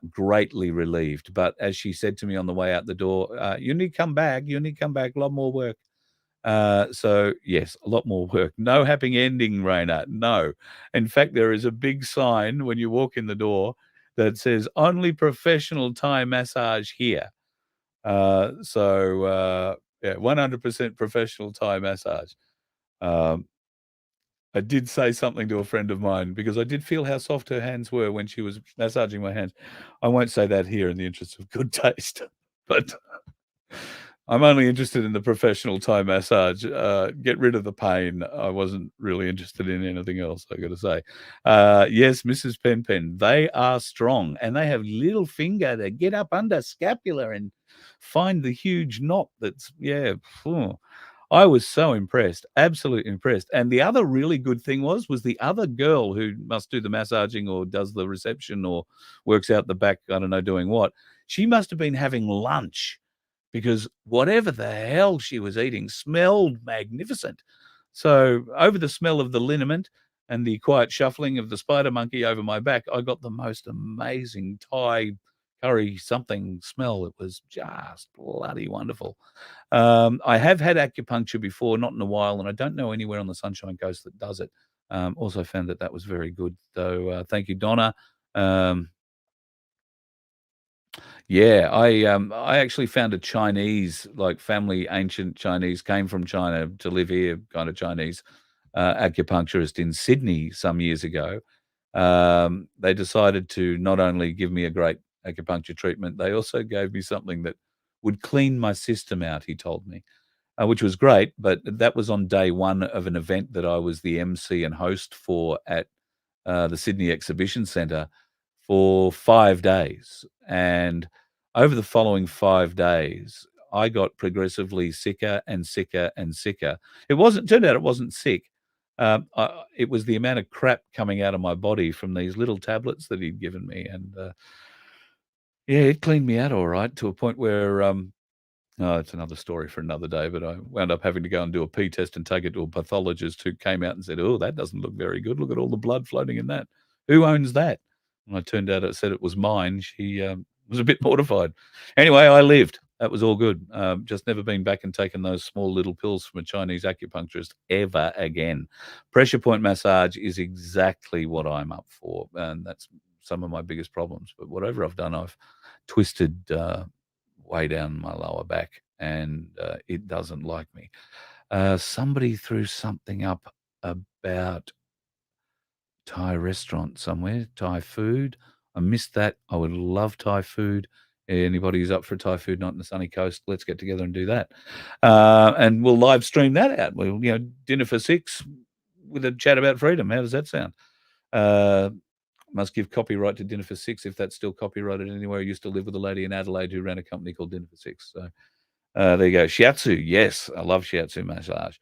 greatly relieved. But as she said to me on the way out the door, you need to come back. You need to come back. A lot more work. So yes, a lot more work. No happy ending, Raina. No. In fact, there is a big sign when you walk in the door that says only professional Thai massage here. Yeah, 100% professional Thai massage. I did say something to a friend of mine because I did feel how soft her hands were when she was massaging my hands. I won't say that here in the interest of good taste, but I'm only interested in the professional Thai massage. Get rid of the pain. I wasn't really interested in anything else, I got to say. Yes, Mrs. Pen, they are strong and they have little finger to get up under scapula and find the huge knot that's, yeah. I was so impressed, absolutely impressed. And the other really good thing was the other girl who must do the massaging or does the reception or works out the back, I don't know, doing what. She must have been having lunch because whatever the hell she was eating smelled magnificent. So over the smell of the liniment and the quiet shuffling of the spider monkey over my back, I got the most amazing Thai curry something smell. It was just bloody wonderful. I have had acupuncture before, not in a while, and I don't know anywhere on the Sunshine Coast that does it. Also found that was very good. So thank you, Donna. Yeah, I actually found a Chinese, like family, ancient Chinese, came from China to live here, kind of Chinese acupuncturist in Sydney some years ago. They decided to not only give me a great acupuncture treatment, they also gave me something that would clean my system out, he told me, which was great. But that was on day one of an event that I was the MC and host for at the Sydney Exhibition Centre for 5 days. And over the following 5 days, I got progressively sicker and sicker and sicker. Turned out it wasn't sick. It was the amount of crap coming out of my body from these little tablets that he'd given me. And yeah, it cleaned me out all right to a point where it's another story for another day, but I wound up having to go and do a pee test and take it to a pathologist who came out and said, "Oh, that doesn't look very good. Look at all the blood floating in that. Who owns that?" And I turned out it said it was mine. She was a bit mortified. Anyway, I lived. That was all good. Just never been back and taken those small little pills from a Chinese acupuncturist ever again. Pressure point massage is exactly what I'm up for, and that's some of my biggest problems. But whatever I've done, I've twisted way down my lower back, and it doesn't like me. Somebody threw something up about Thai restaurant somewhere, Thai food. I missed that. I would love Thai food. Anybody who's up for Thai food, not in the sunny coast, let's get together and do that. And we'll live stream that out. We'll, dinner for 6 with a chat about freedom. How does that sound? Must give copyright to Dinner for 6 if that's still copyrighted anywhere. I used to live with a lady in Adelaide who ran a company called Dinner for 6. So there you go. Shiatsu, yes, I love shiatsu massage.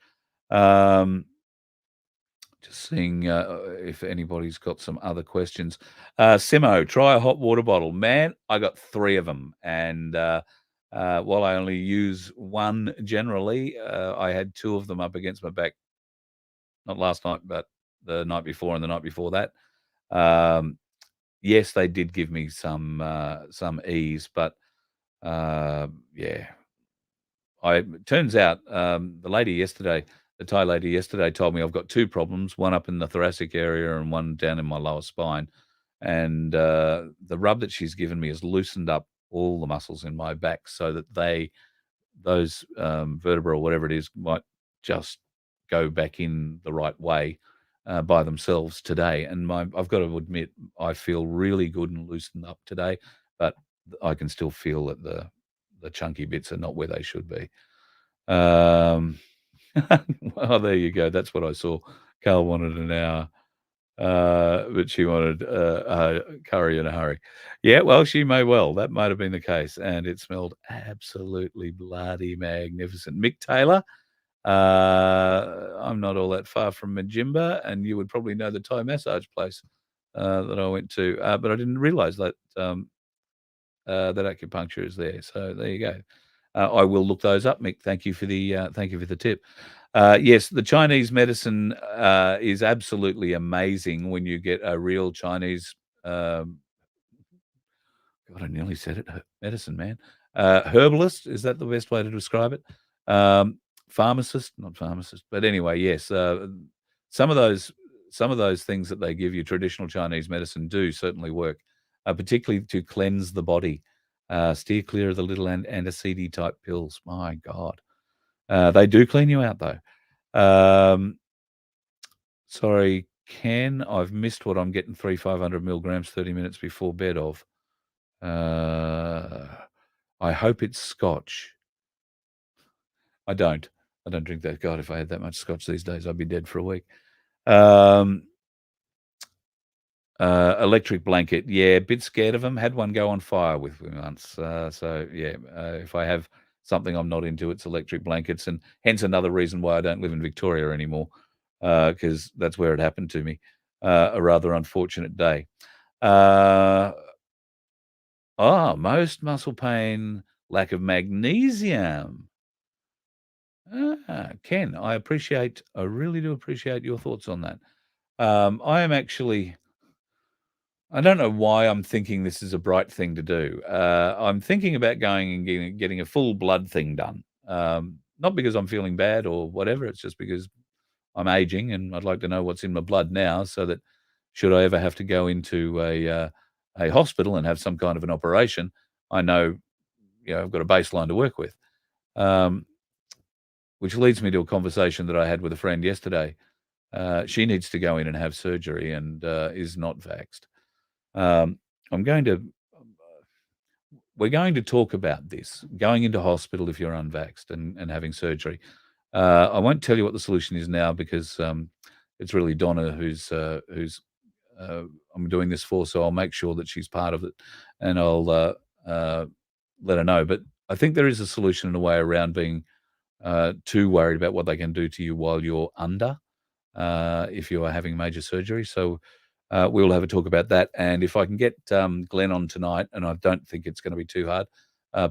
Just seeing if anybody's got some other questions. Simo, try a hot water bottle. Man, I got 3 of them. And while I only use one generally, I had 2 of them up against my back. Not last night, but the night before and the night before that. Yes, they did give me some ease, but yeah. It turns out the lady yesterday, the Thai lady yesterday, told me I've got 2 problems, one up in the thoracic area and one down in my lower spine. And the rub that she's given me has loosened up all the muscles in my back so that those vertebrae or whatever it is might just go back in the right way by themselves today. And I've got to admit, I feel really good and loosened up today, but I can still feel that the chunky bits are not where they should be. Well, there you go. That's what I saw. Carl wanted an hour, but she wanted curry in a hurry. Yeah, well, she may well. That might have been the case, and it smelled absolutely bloody magnificent. Mick Taylor, I'm not all that far from Majimba, and you would probably know the Thai massage place. that I went to, but I didn't realize that that acupuncture is there. So there you go. I will look those up, Mick. Thank you for the tip. Yes, the Chinese medicine is absolutely amazing when you get a real Chinese. God, I nearly said it. Medicine man, herbalist. Is that the best way to describe it? Pharmacist, not pharmacist, but anyway, yes. Some of those things that they give you, traditional Chinese medicine, do certainly work, particularly to cleanse the body. Steer clear of the little antacid type pills. My God, they do clean you out though. Sorry, Ken, I've missed what I'm getting 500 milligrams 30 minutes before bed of. I hope it's Scotch. I don't drink that. God, if I had that much Scotch these days, I'd be dead for a week. Electric blanket. Yeah, a bit scared of them. Had one go on fire with me once. So yeah, if I have something I'm not into, it's electric blankets, and hence another reason why I don't live in Victoria anymore, because that's where it happened to me. A rather unfortunate day. Most muscle pain, lack of magnesium. Ken, I really do appreciate your thoughts on that. I am actually, I don't know why I'm thinking this is a bright thing to do. I'm thinking about going and getting a full blood thing done. Not because I'm feeling bad or whatever. It's just because I'm aging and I'd like to know what's in my blood now, so that should I ever have to go into a hospital and have some kind of an operation, I know, I've got a baseline to work with. Which leads me to a conversation that I had with a friend yesterday. She needs to go in and have surgery and is not vaxxed. We're going to talk about this, going into hospital if you're unvaxxed and having surgery. I won't tell you what the solution is now, because it's really Donna who's I'm doing this for, so I'll make sure that she's part of it, and I'll let her know. But I think there is a solution in a way around being too worried about what they can do to you while you're under, if you are having major surgery. So we'll have a talk about that. And if I can get Glenn on tonight, and I don't think it's going to be too hard,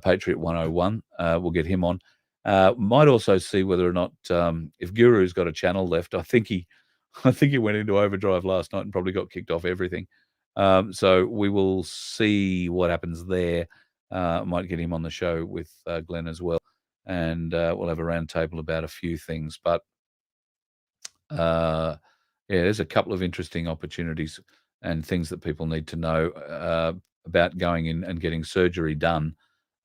Patriot 101, we'll get him on. Might also see whether or not, if Guru's got a channel left. I think he went into overdrive last night and probably got kicked off everything. So we will see what happens there. Might get him on the show with Glenn as well, and we'll have a round table about a few things. But yeah, there's a couple of interesting opportunities and things that people need to know about going in and getting surgery done,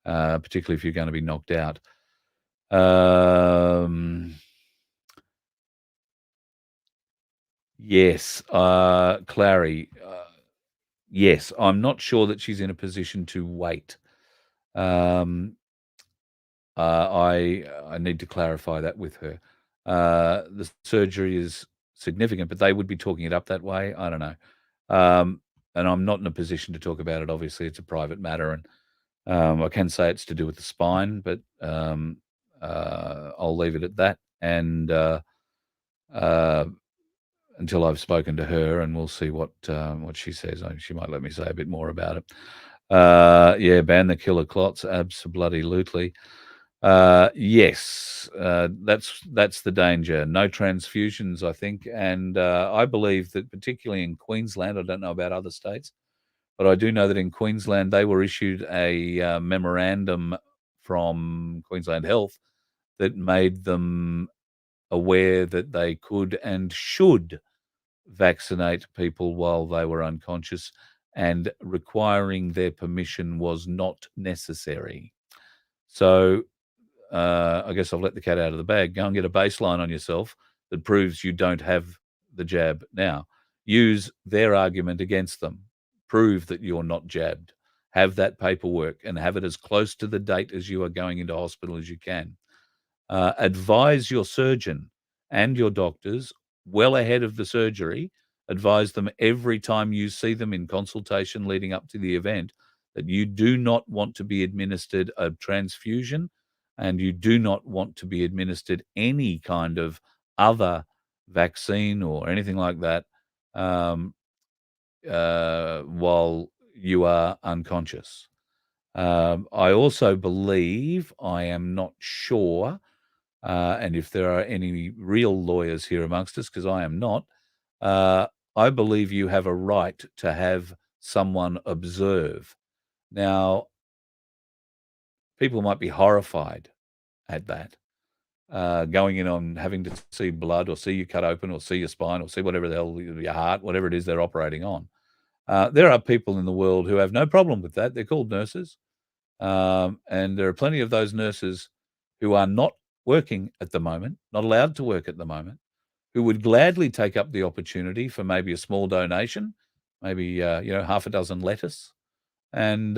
particularly if you're going to be knocked out. Yes, Clary. Yes, I'm not sure that she's in a position to wait. I need to clarify that with her. The surgery is significant, but they would be talking it up that way. I don't know. And I'm not in a position to talk about it. Obviously, it's a private matter, and I can say it's to do with the spine, but I'll leave it at that. And until I've spoken to her, and we'll see what she says. She might let me say a bit more about it. Yeah, ban the killer clots, abso-bloody-lutely. Yes, that's the danger. No transfusions, I think, and I believe that particularly in Queensland, I don't know about other states, but I do know that in Queensland they were issued a memorandum from Queensland Health that made them aware that they could and should vaccinate people while they were unconscious, and requiring their permission was not necessary. So I guess I've let the cat out of the bag. Go and get a baseline on yourself that proves you don't have the jab now. Use their argument against them. Prove that you're not jabbed. Have that paperwork and have it as close to the date as you are going into hospital as you can. Advise your surgeon and your doctors well ahead of the surgery. Advise them every time you see them in consultation leading up to the event that you do not want to be administered a transfusion, and you do not want to be administered any kind of other vaccine or anything like that while you are unconscious. I also believe, I am not sure, and if there are any real lawyers here amongst us, because I am not, uh, I believe you have a right to have someone observe. Now, people might be horrified at that, going in on having to see blood or see you cut open or see your spine or see whatever the hell, your heart, whatever it is they're operating on. There are people in the world who have no problem with that. They're called nurses. And there are plenty of those nurses who are not working at the moment, not allowed to work at the moment, who would gladly take up the opportunity for maybe a small donation, maybe half a dozen lettuce, and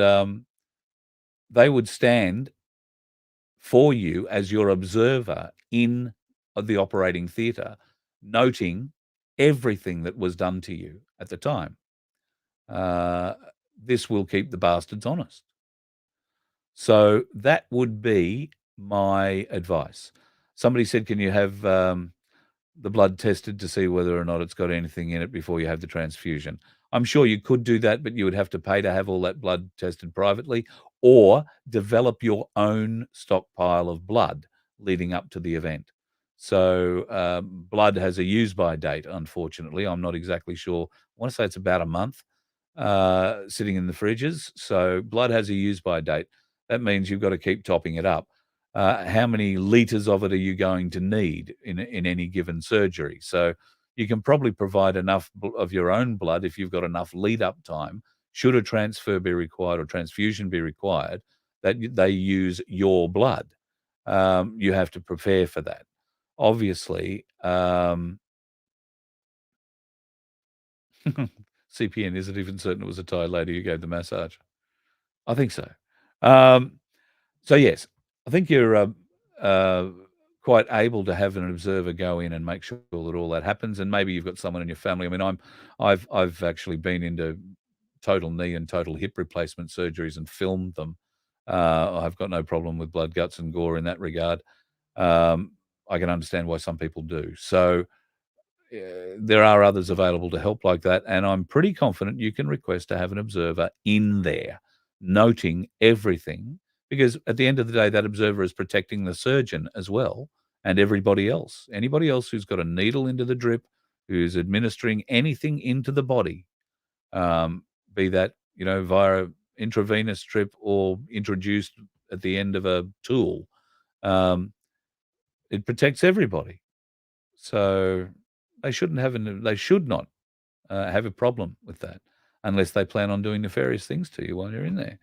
they would stand for you as your observer in the operating theatre, noting everything that was done to you at the time. Uh, this will keep the bastards honest. So that would be my advice. Somebody said, can you have the blood tested to see whether or not it's got anything in it before you have the transfusion? I'm sure you could do that, but you would have to pay to have all that blood tested privately or develop your own stockpile of blood leading up to the event. So blood has a use by date, unfortunately. I'm not exactly sure. I want to say it's about a month sitting in the fridges. So blood has a use by date. That means you've got to keep topping it up. How many liters of it are you going to need in any given surgery? So you can probably provide enough of your own blood if you've got enough lead up time. Should a transfer be required or transfusion be required, that they use your blood. You have to prepare for that. Obviously, CPN isn't even certain it was a Thai lady who gave the massage. I think so. So yes, I think you're quite able to have an observer go in and make sure that all that happens, and maybe you've got someone in your family. I mean, I've actually been into total knee and total hip replacement surgeries and filmed them. I've got no problem with blood, guts, and gore in that regard. I can understand why some people do. So there are others available to help like that, and I'm pretty confident you can request to have an observer in there, noting everything, because at the end of the day, that observer is protecting the surgeon as well and everybody else. Anybody else who's got a needle into the drip, who's administering anything into the body, be that via intravenous drip or introduced at the end of a tool, it protects everybody. So they should not have a problem with that unless they plan on doing nefarious things to you while you're in there.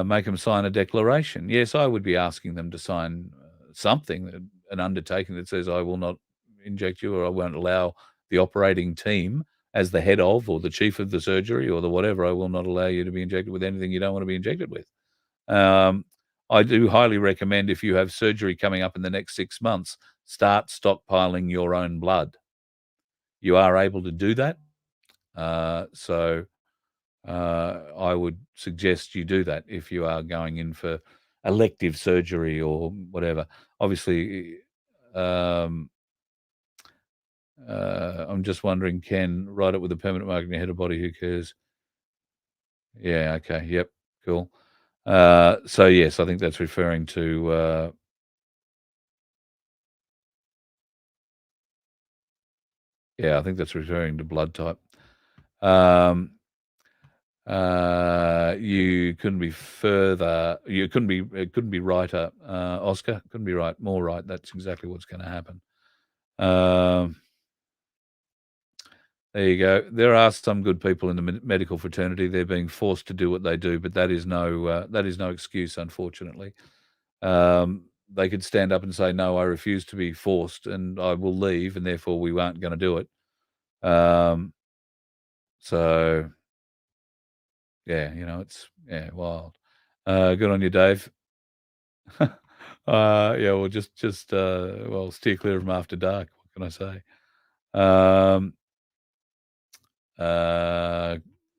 Make them sign a declaration. Yes, I would be asking them to sign something, an undertaking that says, I will not inject you, or I won't allow the operating team as the head of or the chief of the surgery or the whatever, I will not allow you to be injected with anything you don't want to be injected with. I do highly recommend, if you have surgery coming up in the next 6 months, start stockpiling your own blood. You are able to do that. So I would suggest you do that if you are going in for elective surgery or whatever. Obviously, I'm just wondering, Ken, write it with a permanent mark in your head or body, who cares? Yeah, okay, yep, cool. So yes, I think that's referring to I think that's referring to blood type. You couldn't be further. It couldn't be righter, Oscar. Couldn't be more right. That's exactly what's going to happen. There you go. There are some good people in the medical fraternity. They're being forced to do what they do, but that is no excuse, unfortunately. They could stand up and say, no, I refuse to be forced and I will leave, and therefore we aren't going to do it. So yeah, it's wild. Good on you, Dave. Yeah, well, just steer clear of them after dark. What can I say?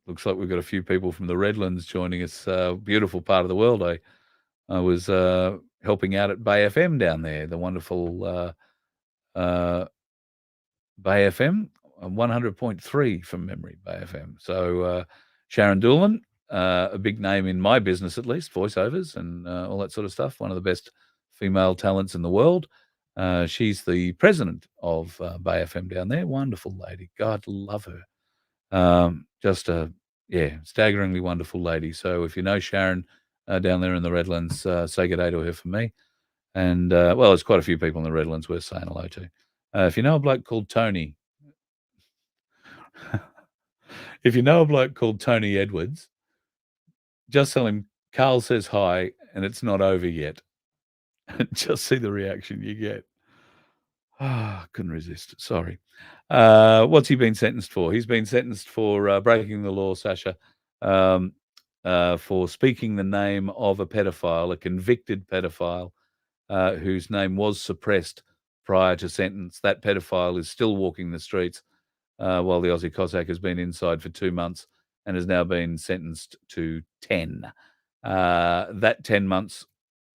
Looks like we've got a few people from the Redlands joining us. Beautiful part of the world. I was helping out at Bay FM down there, the wonderful Bay FM. 100.3 from memory, Bay FM. So Sharon Doolan, a big name in my business at least, voiceovers and all that sort of stuff, one of the best female talents in the world. She's the president of Bay FM down there. Wonderful lady. God, love her. Just a, staggeringly wonderful lady. So if you know Sharon down there in the Redlands, say good day to her for me. And, well, there's quite a few people in the Redlands worth saying hello to. If you know a bloke called Tony, Edwards, just tell him Carl says hi and it's not over yet. Just see the reaction you get. Couldn't resist. Sorry. What's he been sentenced for? He's been sentenced for breaking the law, Sasha, for speaking the name of a pedophile, a convicted pedophile, whose name was suppressed prior to sentence. That pedophile is still walking the streets while the Aussie Cossack has been inside for 2 months and has now been sentenced to 10. That 10 months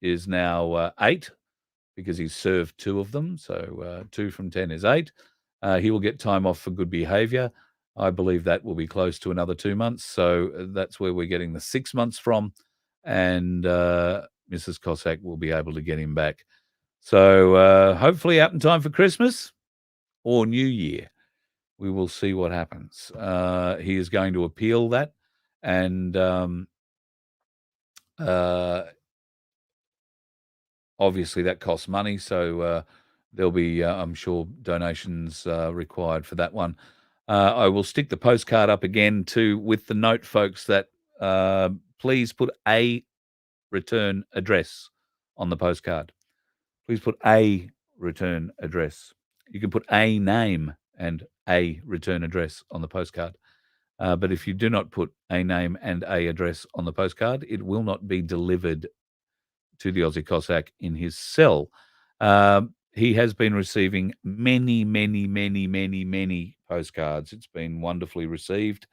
is now 8 because he's served 2 of them. So 2 from 10 is 8. He will get time off for good behaviour. I believe that will be close to another 2 months. So that's where we're getting the 6 months from. And Mrs. Cossack will be able to get him back. So hopefully out in time for Christmas or New Year. We will see what happens. He is going to appeal that. And obviously that costs money. So there'll be, I'm sure, donations required for that one. I will stick the postcard up again too with the note, folks, that please put a return address on the postcard. Please put a return address. You can put a name and a return address on the postcard. But if you do not put a name and a address on the postcard, it will not be delivered to the Aussie Cossack in his cell. He has been receiving many postcards. It's been wonderfully received.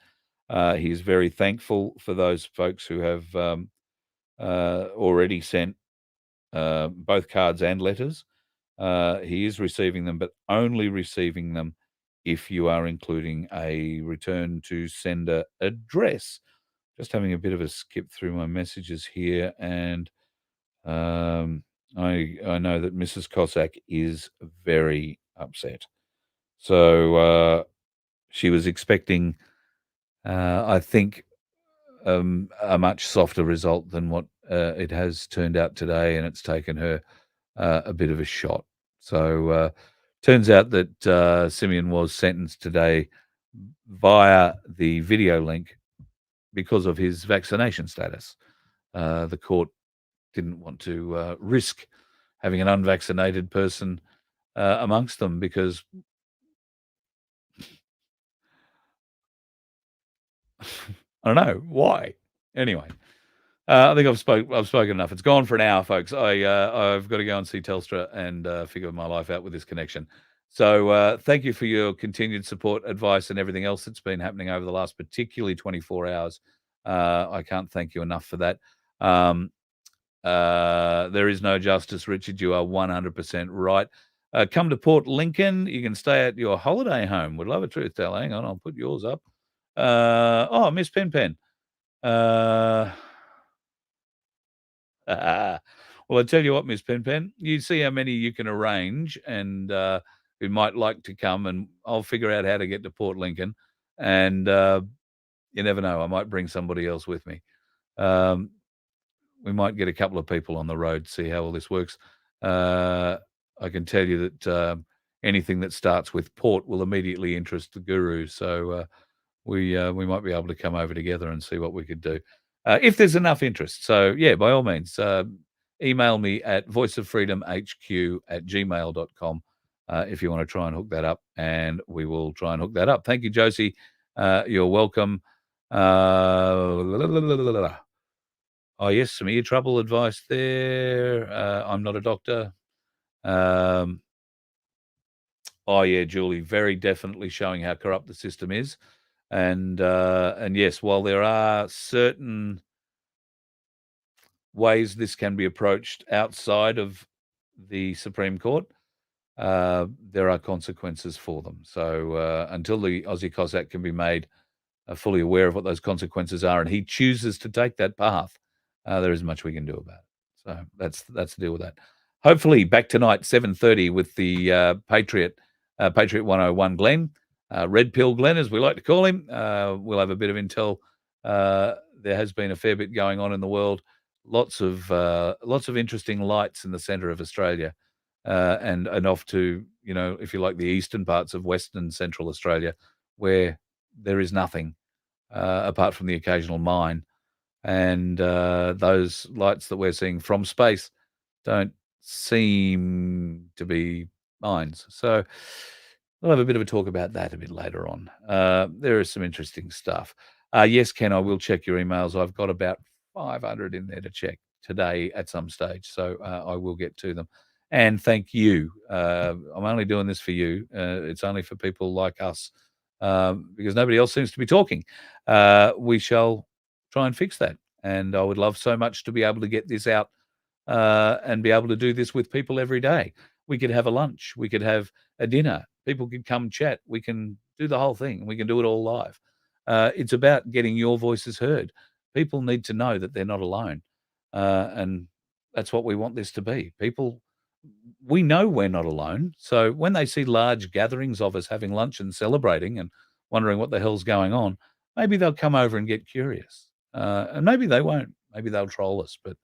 He is very thankful for those folks who have already sent both cards and letters. He is receiving them, but only receiving them if you are including a return to sender address. Just having a bit of a skip through my messages here, and I know that Mrs. Cossack is very upset. So she was expecting, I think, a much softer result than what it has turned out today, and it's taken her a bit of a shot. So turns out that Simeon was sentenced today via the video link because of his vaccination status. The court didn't want to risk having an unvaccinated person amongst them because I don't know why. Anyway, I think I've spoken enough. It's gone for an hour, folks. I've got to go and see Telstra and figure my life out with this connection. So thank you for your continued support, advice, and everything else that's been happening over the last particularly 24 hours. I can't thank you enough for that. There is no justice, Richard. You are 100% right. Come to Port Lincoln. You can stay at your holiday home. Would love a truth tell. Hang on, I'll put yours up. Miss Pen Pen. Well, I tell you what, Miss Pen Pen, you see how many you can arrange and who might like to come, and I'll figure out how to get to Port Lincoln. And you never know, I might bring somebody else with me. We might get a couple of people on the road to see how all this works. I can tell you that anything that starts with port will immediately interest the guru. So we might be able to come over together and see what we could do. If there's enough interest. So, yeah, by all means, email me at voiceoffreedomhq@gmail.com if you want to try and hook that up, and we will try and hook that up. Thank you, Josie. You're welcome. Oh, yes, some ear trouble advice there. I'm not a doctor. Oh, yeah, Julie, very definitely showing how corrupt the system is. And yes, while there are certain ways this can be approached outside of the Supreme Court, there are consequences for them. So until the Aussie Cossack can be made fully aware of what those consequences are, and he chooses to take that path, there isn't much we can do about it. So that's the deal with that. Hopefully, back tonight, 7:30, with the Patriot 101 Glenn, Red Pill Glenn, as we like to call him. We'll have a bit of intel. There has been a fair bit going on in the world. Lots of interesting lights in the centre of Australia, and off to, if you like, the eastern parts of Western Central Australia, where there is nothing apart from the occasional mine. And those lights that we're seeing from space don't seem to be mines. So we'll have a bit of a talk about that a bit later on. There is some interesting stuff. Yes, Ken, I will check your emails. I've got about 500 in there to check today at some stage, so I will get to them. And thank you. I'm only doing this for you. It's only for people like us, because nobody else seems to be talking. We shall try and fix that. And I would love so much to be able to get this out and be able to do this with people every day. We could have a lunch. We could have a dinner. People could come chat. We can do the whole thing. We can do it all live. It's about getting your voices heard. People need to know that they're not alone. And that's what we want this to be. We know we're not alone. So when they see large gatherings of us having lunch and celebrating and wondering what the hell's going on, maybe they'll come over and get curious. And maybe they won't. Maybe they'll troll us. But,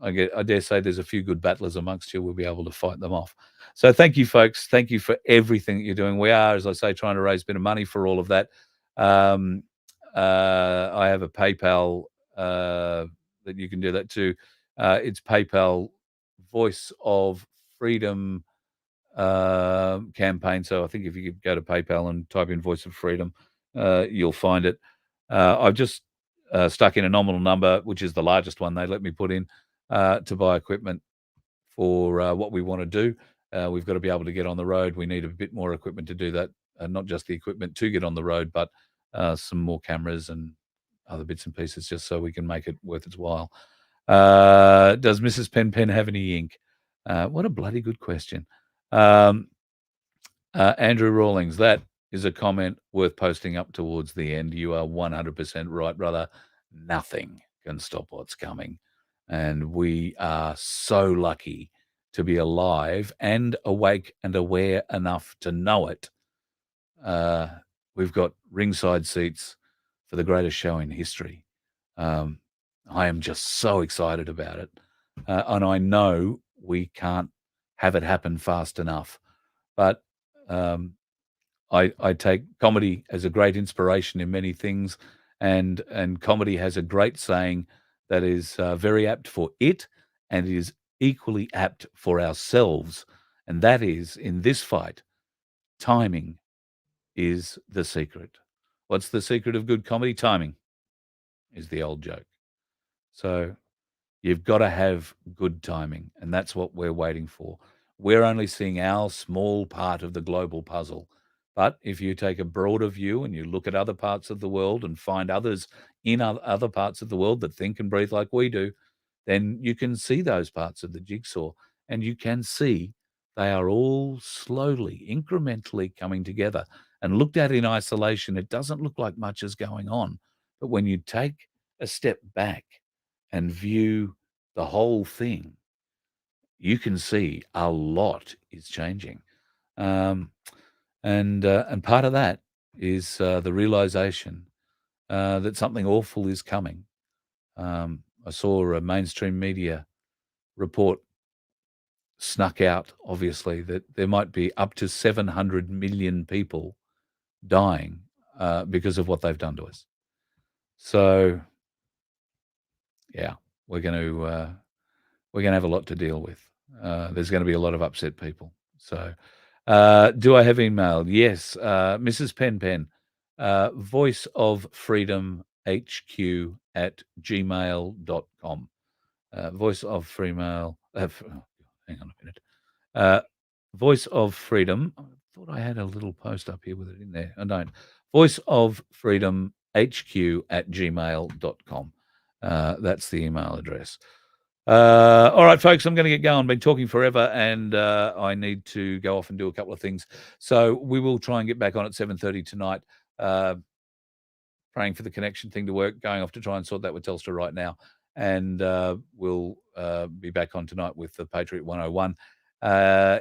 I dare say there's a few good battlers amongst you. We'll be able to fight them off. So thank you, folks. Thank you for everything that you're doing. We are, as I say, trying to raise a bit of money for all of that. I have a PayPal that you can do that too. It's PayPal Voice of Freedom campaign. So I think if you could go to PayPal and type in Voice of Freedom, you'll find it. I've just stuck in a nominal number, which is the largest one they let me put in, to buy equipment for what we want to do. We've got to be able to get on the road. We need a bit more equipment to do that, not just the equipment to get on the road, but some more cameras and other bits and pieces, just so we can make it worth its while. Does Mrs. Pen have any ink? What a bloody good question. Andrew Rawlings, that is a comment worth posting up towards the end. You are 100% right, brother. Nothing can stop what's coming. And we are so lucky to be alive and awake and aware enough to know it. We've got ringside seats for the greatest show in history. I am just so excited about it. And I know we can't have it happen fast enough. But I take comedy as a great inspiration in many things, and comedy has a great saying that is very apt for it, and is equally apt for ourselves, and that is, in this fight, timing is the secret. What's the secret of good comedy? Timing is the old joke. So you've got to have good timing, and that's what we're waiting for. We're only seeing our small part of the global puzzle. But if you take a broader view and you look at other parts of the world and find others in other parts of the world that think and breathe like we do, then you can see those parts of the jigsaw, and you can see they are all slowly, incrementally coming together. And looked at in isolation, it doesn't look like much is going on. But when you take a step back and view the whole thing, you can see a lot is changing. And part of that is the realization that something awful is coming. I saw a mainstream media report snuck out, obviously, that there might be up to 700 million people dying because of what they've done to us. So, yeah, we're going to have a lot to deal with. There's going to be a lot of upset people. So, do I have email? Yes, Mrs. Pen, voice of freedom hq@gmail.com. Voice of freedom. Hang on a minute. Voice of freedom. I thought I had a little post up here with it in there. I don't. Voice of freedom hq@gmail.com. That's the email address. All right, folks, I'm going to get going. I've been talking forever, and I need to go off and do a couple of things. So we will try and get back on at 7:30 tonight. Praying for the connection thing to work, going off to try and sort that with Telstra right now. And we'll be back on tonight with the Patriot 101.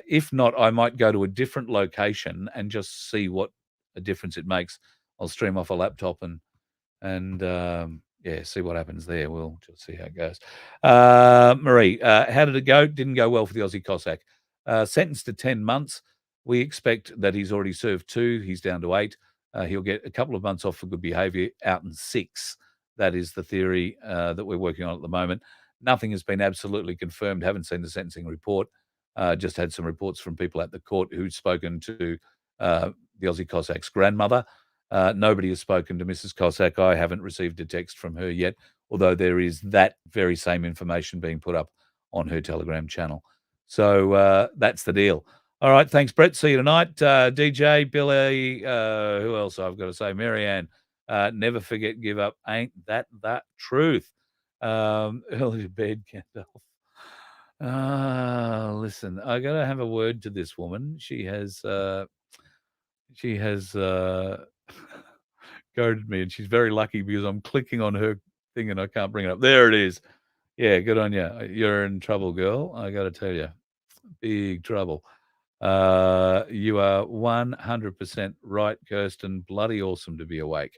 If not, I might go to a different location and just see what a difference it makes. I'll stream off a laptop and see what happens there. We'll just see how it goes. Marie, how did it go? Didn't go well for the Aussie Cossack. Sentenced to 10 months. We expect that he's already served 2. He's down to 8. He'll get a couple of months off for good behaviour, out in 6. That is the theory that we're working on at the moment. Nothing has been absolutely confirmed. Haven't seen the sentencing report. Just had some reports from people at the court who'd spoken to the Aussie Cossack's grandmother. Nobody has spoken to Mrs. Cossack. I haven't received a text from her yet, although there is that very same information being put up on her Telegram channel. So that's the deal. All right, thanks, Brett. See you tonight. DJ, Billy, who else I've got to say? Marianne, never forget, give up. Ain't that truth? Early to bed, Gandalf. Listen, I got to have a word to this woman. She has goaded me, and she's very lucky because I'm clicking on her thing and I can't bring it up. There it is. Yeah, good on you. You're in trouble, girl. I got to tell you, big trouble. You are 100% right, Kirsten. Bloody awesome to be awake.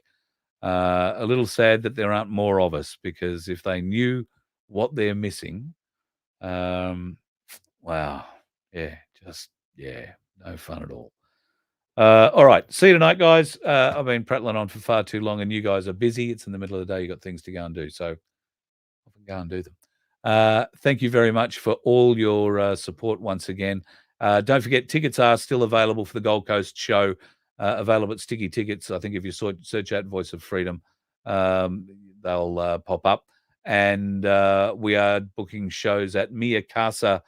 A little sad that there aren't more of us, because if they knew what they're missing, wow, no fun at all. All right, see you tonight, guys. I've been prattling on for far too long, and you guys are busy. It's in the middle of the day. You've got things to go and do, so often go and do them. Thank you very much for all your support once again. Don't forget, tickets are still available for the Gold Coast show, available at Sticky Tickets. I think if you search out Voice of Freedom, they'll pop up. And we are booking shows at Mia Casa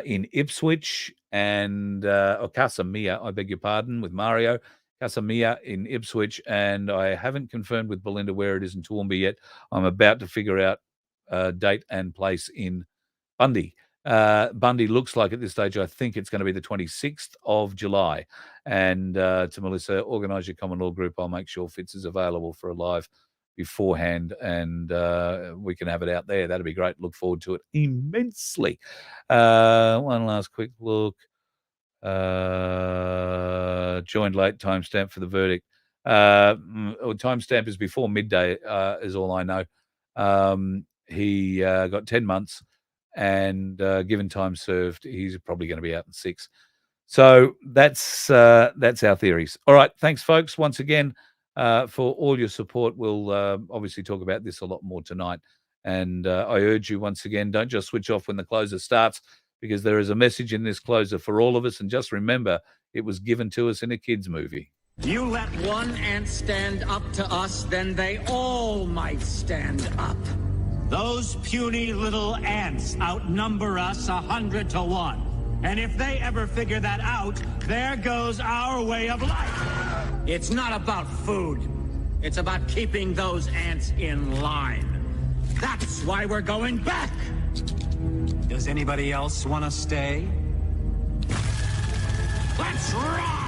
in Ipswich, and Casa Mia, I beg your pardon, with Mario. Casa Mia in Ipswich, and I haven't confirmed with Belinda where it is in Toowoomba yet. I'm about to figure out date and place in Bundy. Bundy looks like at this stage, I think it's going to be the 26th of July. And to Melissa, organise your common law group. I'll make sure Fitz is available for a live beforehand, and we can have it out there. That'd be great. Look forward to it immensely. One last quick look. Joined late, timestamp for the verdict. Timestamp is before midday, is all I know. He got 10 months, and given time served, he's probably going to be out in 6. So that's our theories. All right, thanks, folks, once again for all your support. We'll obviously talk about this a lot more tonight, and I urge you once again, don't just switch off when the closer starts, because there is a message in this closer for all of us. And just remember, it was given to us in a kids' movie. You let one ant stand up to us, then they all might stand up. Those puny little ants outnumber us 100 to 1. And if they ever figure that out, there goes our way of life. It's not about food. It's about keeping those ants in line. That's why we're going back. Does anybody else want to stay? Let's rock!